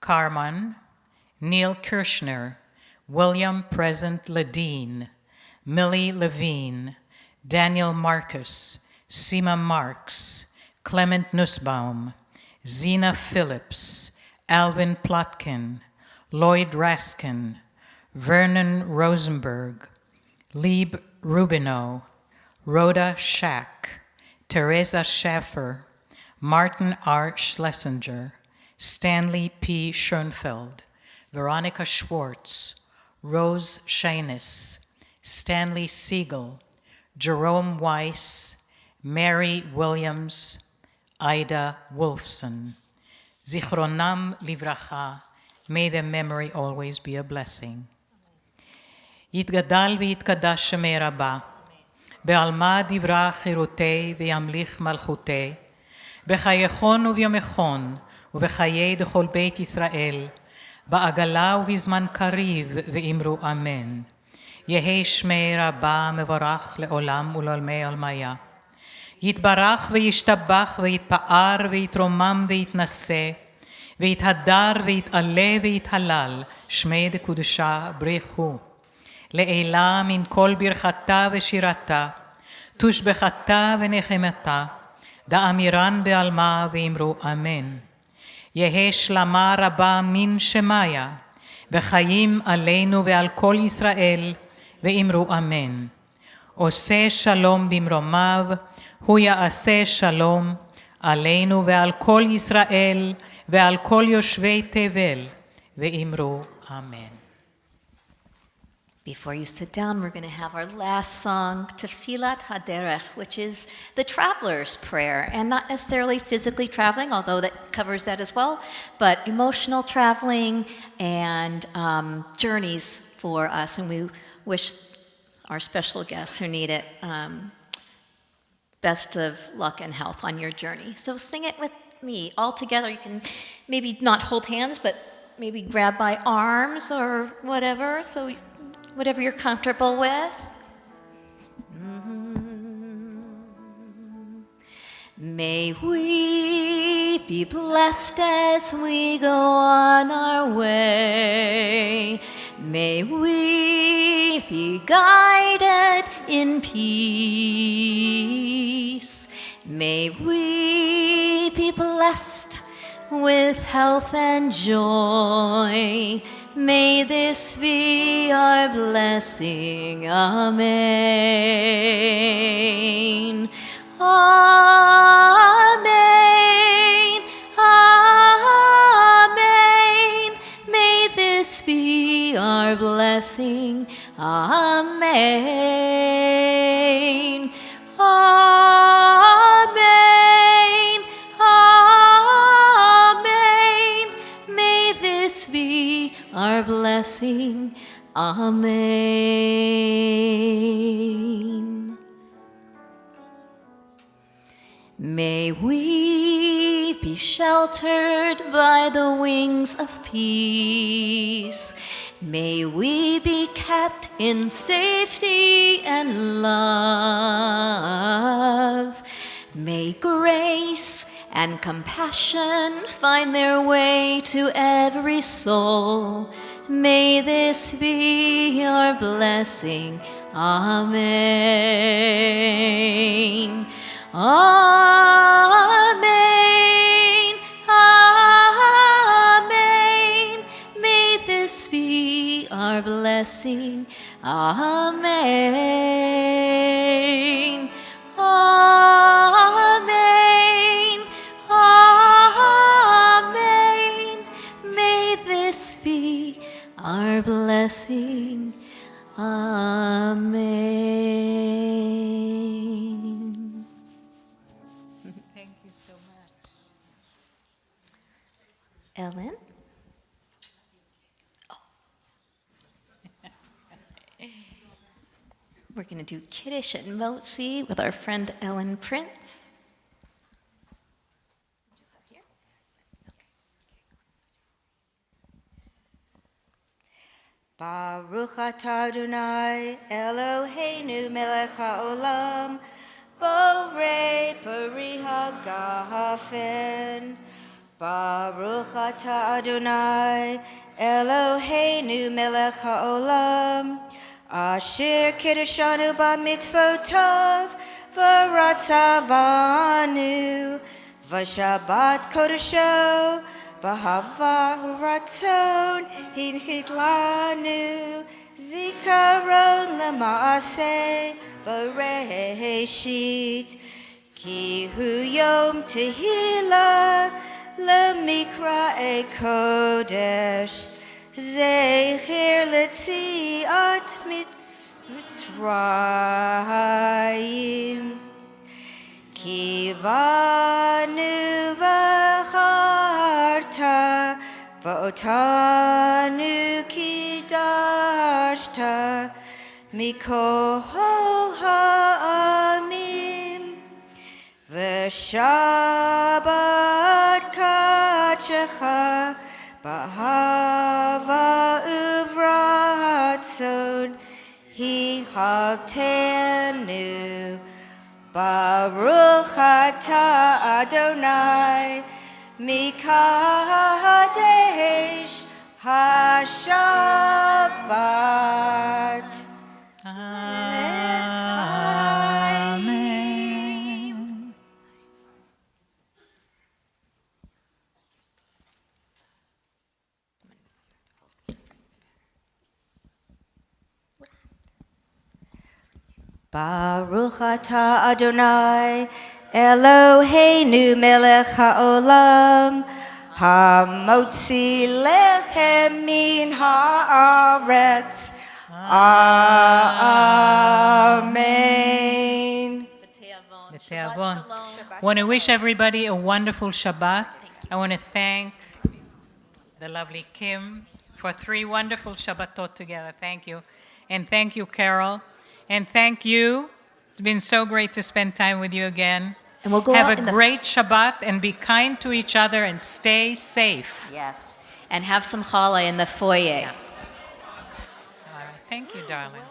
Carman, Neil Kirshner, William Present Ledeen, Millie Levine, Daniel Marcus, Seema Marks, Clement Nussbaum, Zena Phillips, Alvin Plotkin, Lloyd Raskin, Vernon Rosenberg, Lieb Rubino, Rhoda Schack, Teresa Schaffer, Martin R. Schlesinger, Stanley P. Schoenfeld, Veronica Schwartz, Rose Scheinis, Stanley Siegel, Jerome Weiss, Mary Williams, Ida Wolfson. Zichronam livracha. May their memory always be a blessing. Yitgadal v'yitkadash shemei Rabbah. בעלמא דברה חירותי וימליך מלכותי, בחייכון וביומכון ובחיי דכל בית ישראל, בעגלה ובזמן קריב ואמרו אמן. יהי שמי רבה מבורך לעולם ולעולמי עלמיה. יתברך וישתבח ויתפאר ויתרומם ויתנשא, ויתהדר ויתעלה ויתהלל, שמי דקודשה בריחו. לעילה מן כל ברכתה ושירתה, תושבחתה ונחמתה, דאמירן בעלמה ואמרו אמן. יהי שלמה רבה מן שמיה, וחיים עלינו ועל כל ישראל, ואמרו אמן. עושה שלום במרומיו, הוא יעשה שלום עלינו ועל כל ישראל, ועל כל יושבי תבל, ואמרו אמן. Before you sit down, we're going to have our last song, Tefilat Haderech, which is the traveler's prayer, and not necessarily physically traveling, although that covers that as well, but emotional traveling and journeys for us. And we wish our special guests who need it best of luck and health on your journey. So sing it with me all together. You can maybe not hold hands, but maybe grab by arms or whatever. So whatever you're comfortable with. May we be blessed as we go on our way. May we be guided in peace. May we be blessed with health and joy. May this be our blessing. Amen. Amen. Amen. May this be our blessing. Amen. Amen. Amen. May this be our blessing. Amen. May we be sheltered by the wings of peace. May we be kept in safety and love. May grace and compassion find their way to every soul. May this be our blessing. Amen. Amen. Amen. May this be our blessing. Amen. Amen. Amen. May this be our blessing. Amen. Thank you so much. Ellen? We're going to do Kiddush and Motzi with our friend Ellen Prince. Baruch atah Adonai Eloheinu melech haolam borei peri hagafen. Baruch atah Adonai Eloheinu melech haolam asher kiddushanu b'mitzvotav v'ratzavanu v'shabbat kodesho Bahava ratzon hinchitlanu zikaron lemaaseh bereshit ki hu yom tehila lemikra kodesh zecher letziat mitzrayim ki vanu v'charta v'otanu ki darshta mikol Shabbat kachecha Bahava uvratzon Hi hagtenu Baruch atah Adonai Mikadesh HaShabbat. Amen. Baruch atah Adonai Eloheinu melech haolam hamotzi lechem min haaretz. Amen. The Teavon. I want to wish everybody a wonderful Shabbat. I want to thank the lovely Kim for 3 wonderful Shabbatot together. Thank you. And thank you, Carol. And thank you. It's been so great to spend time with you again. And we'll go Have out a in the great Shabbat and be kind to each other and stay safe. Yes. And have some challah in the foyer. All right. Thank you, darling.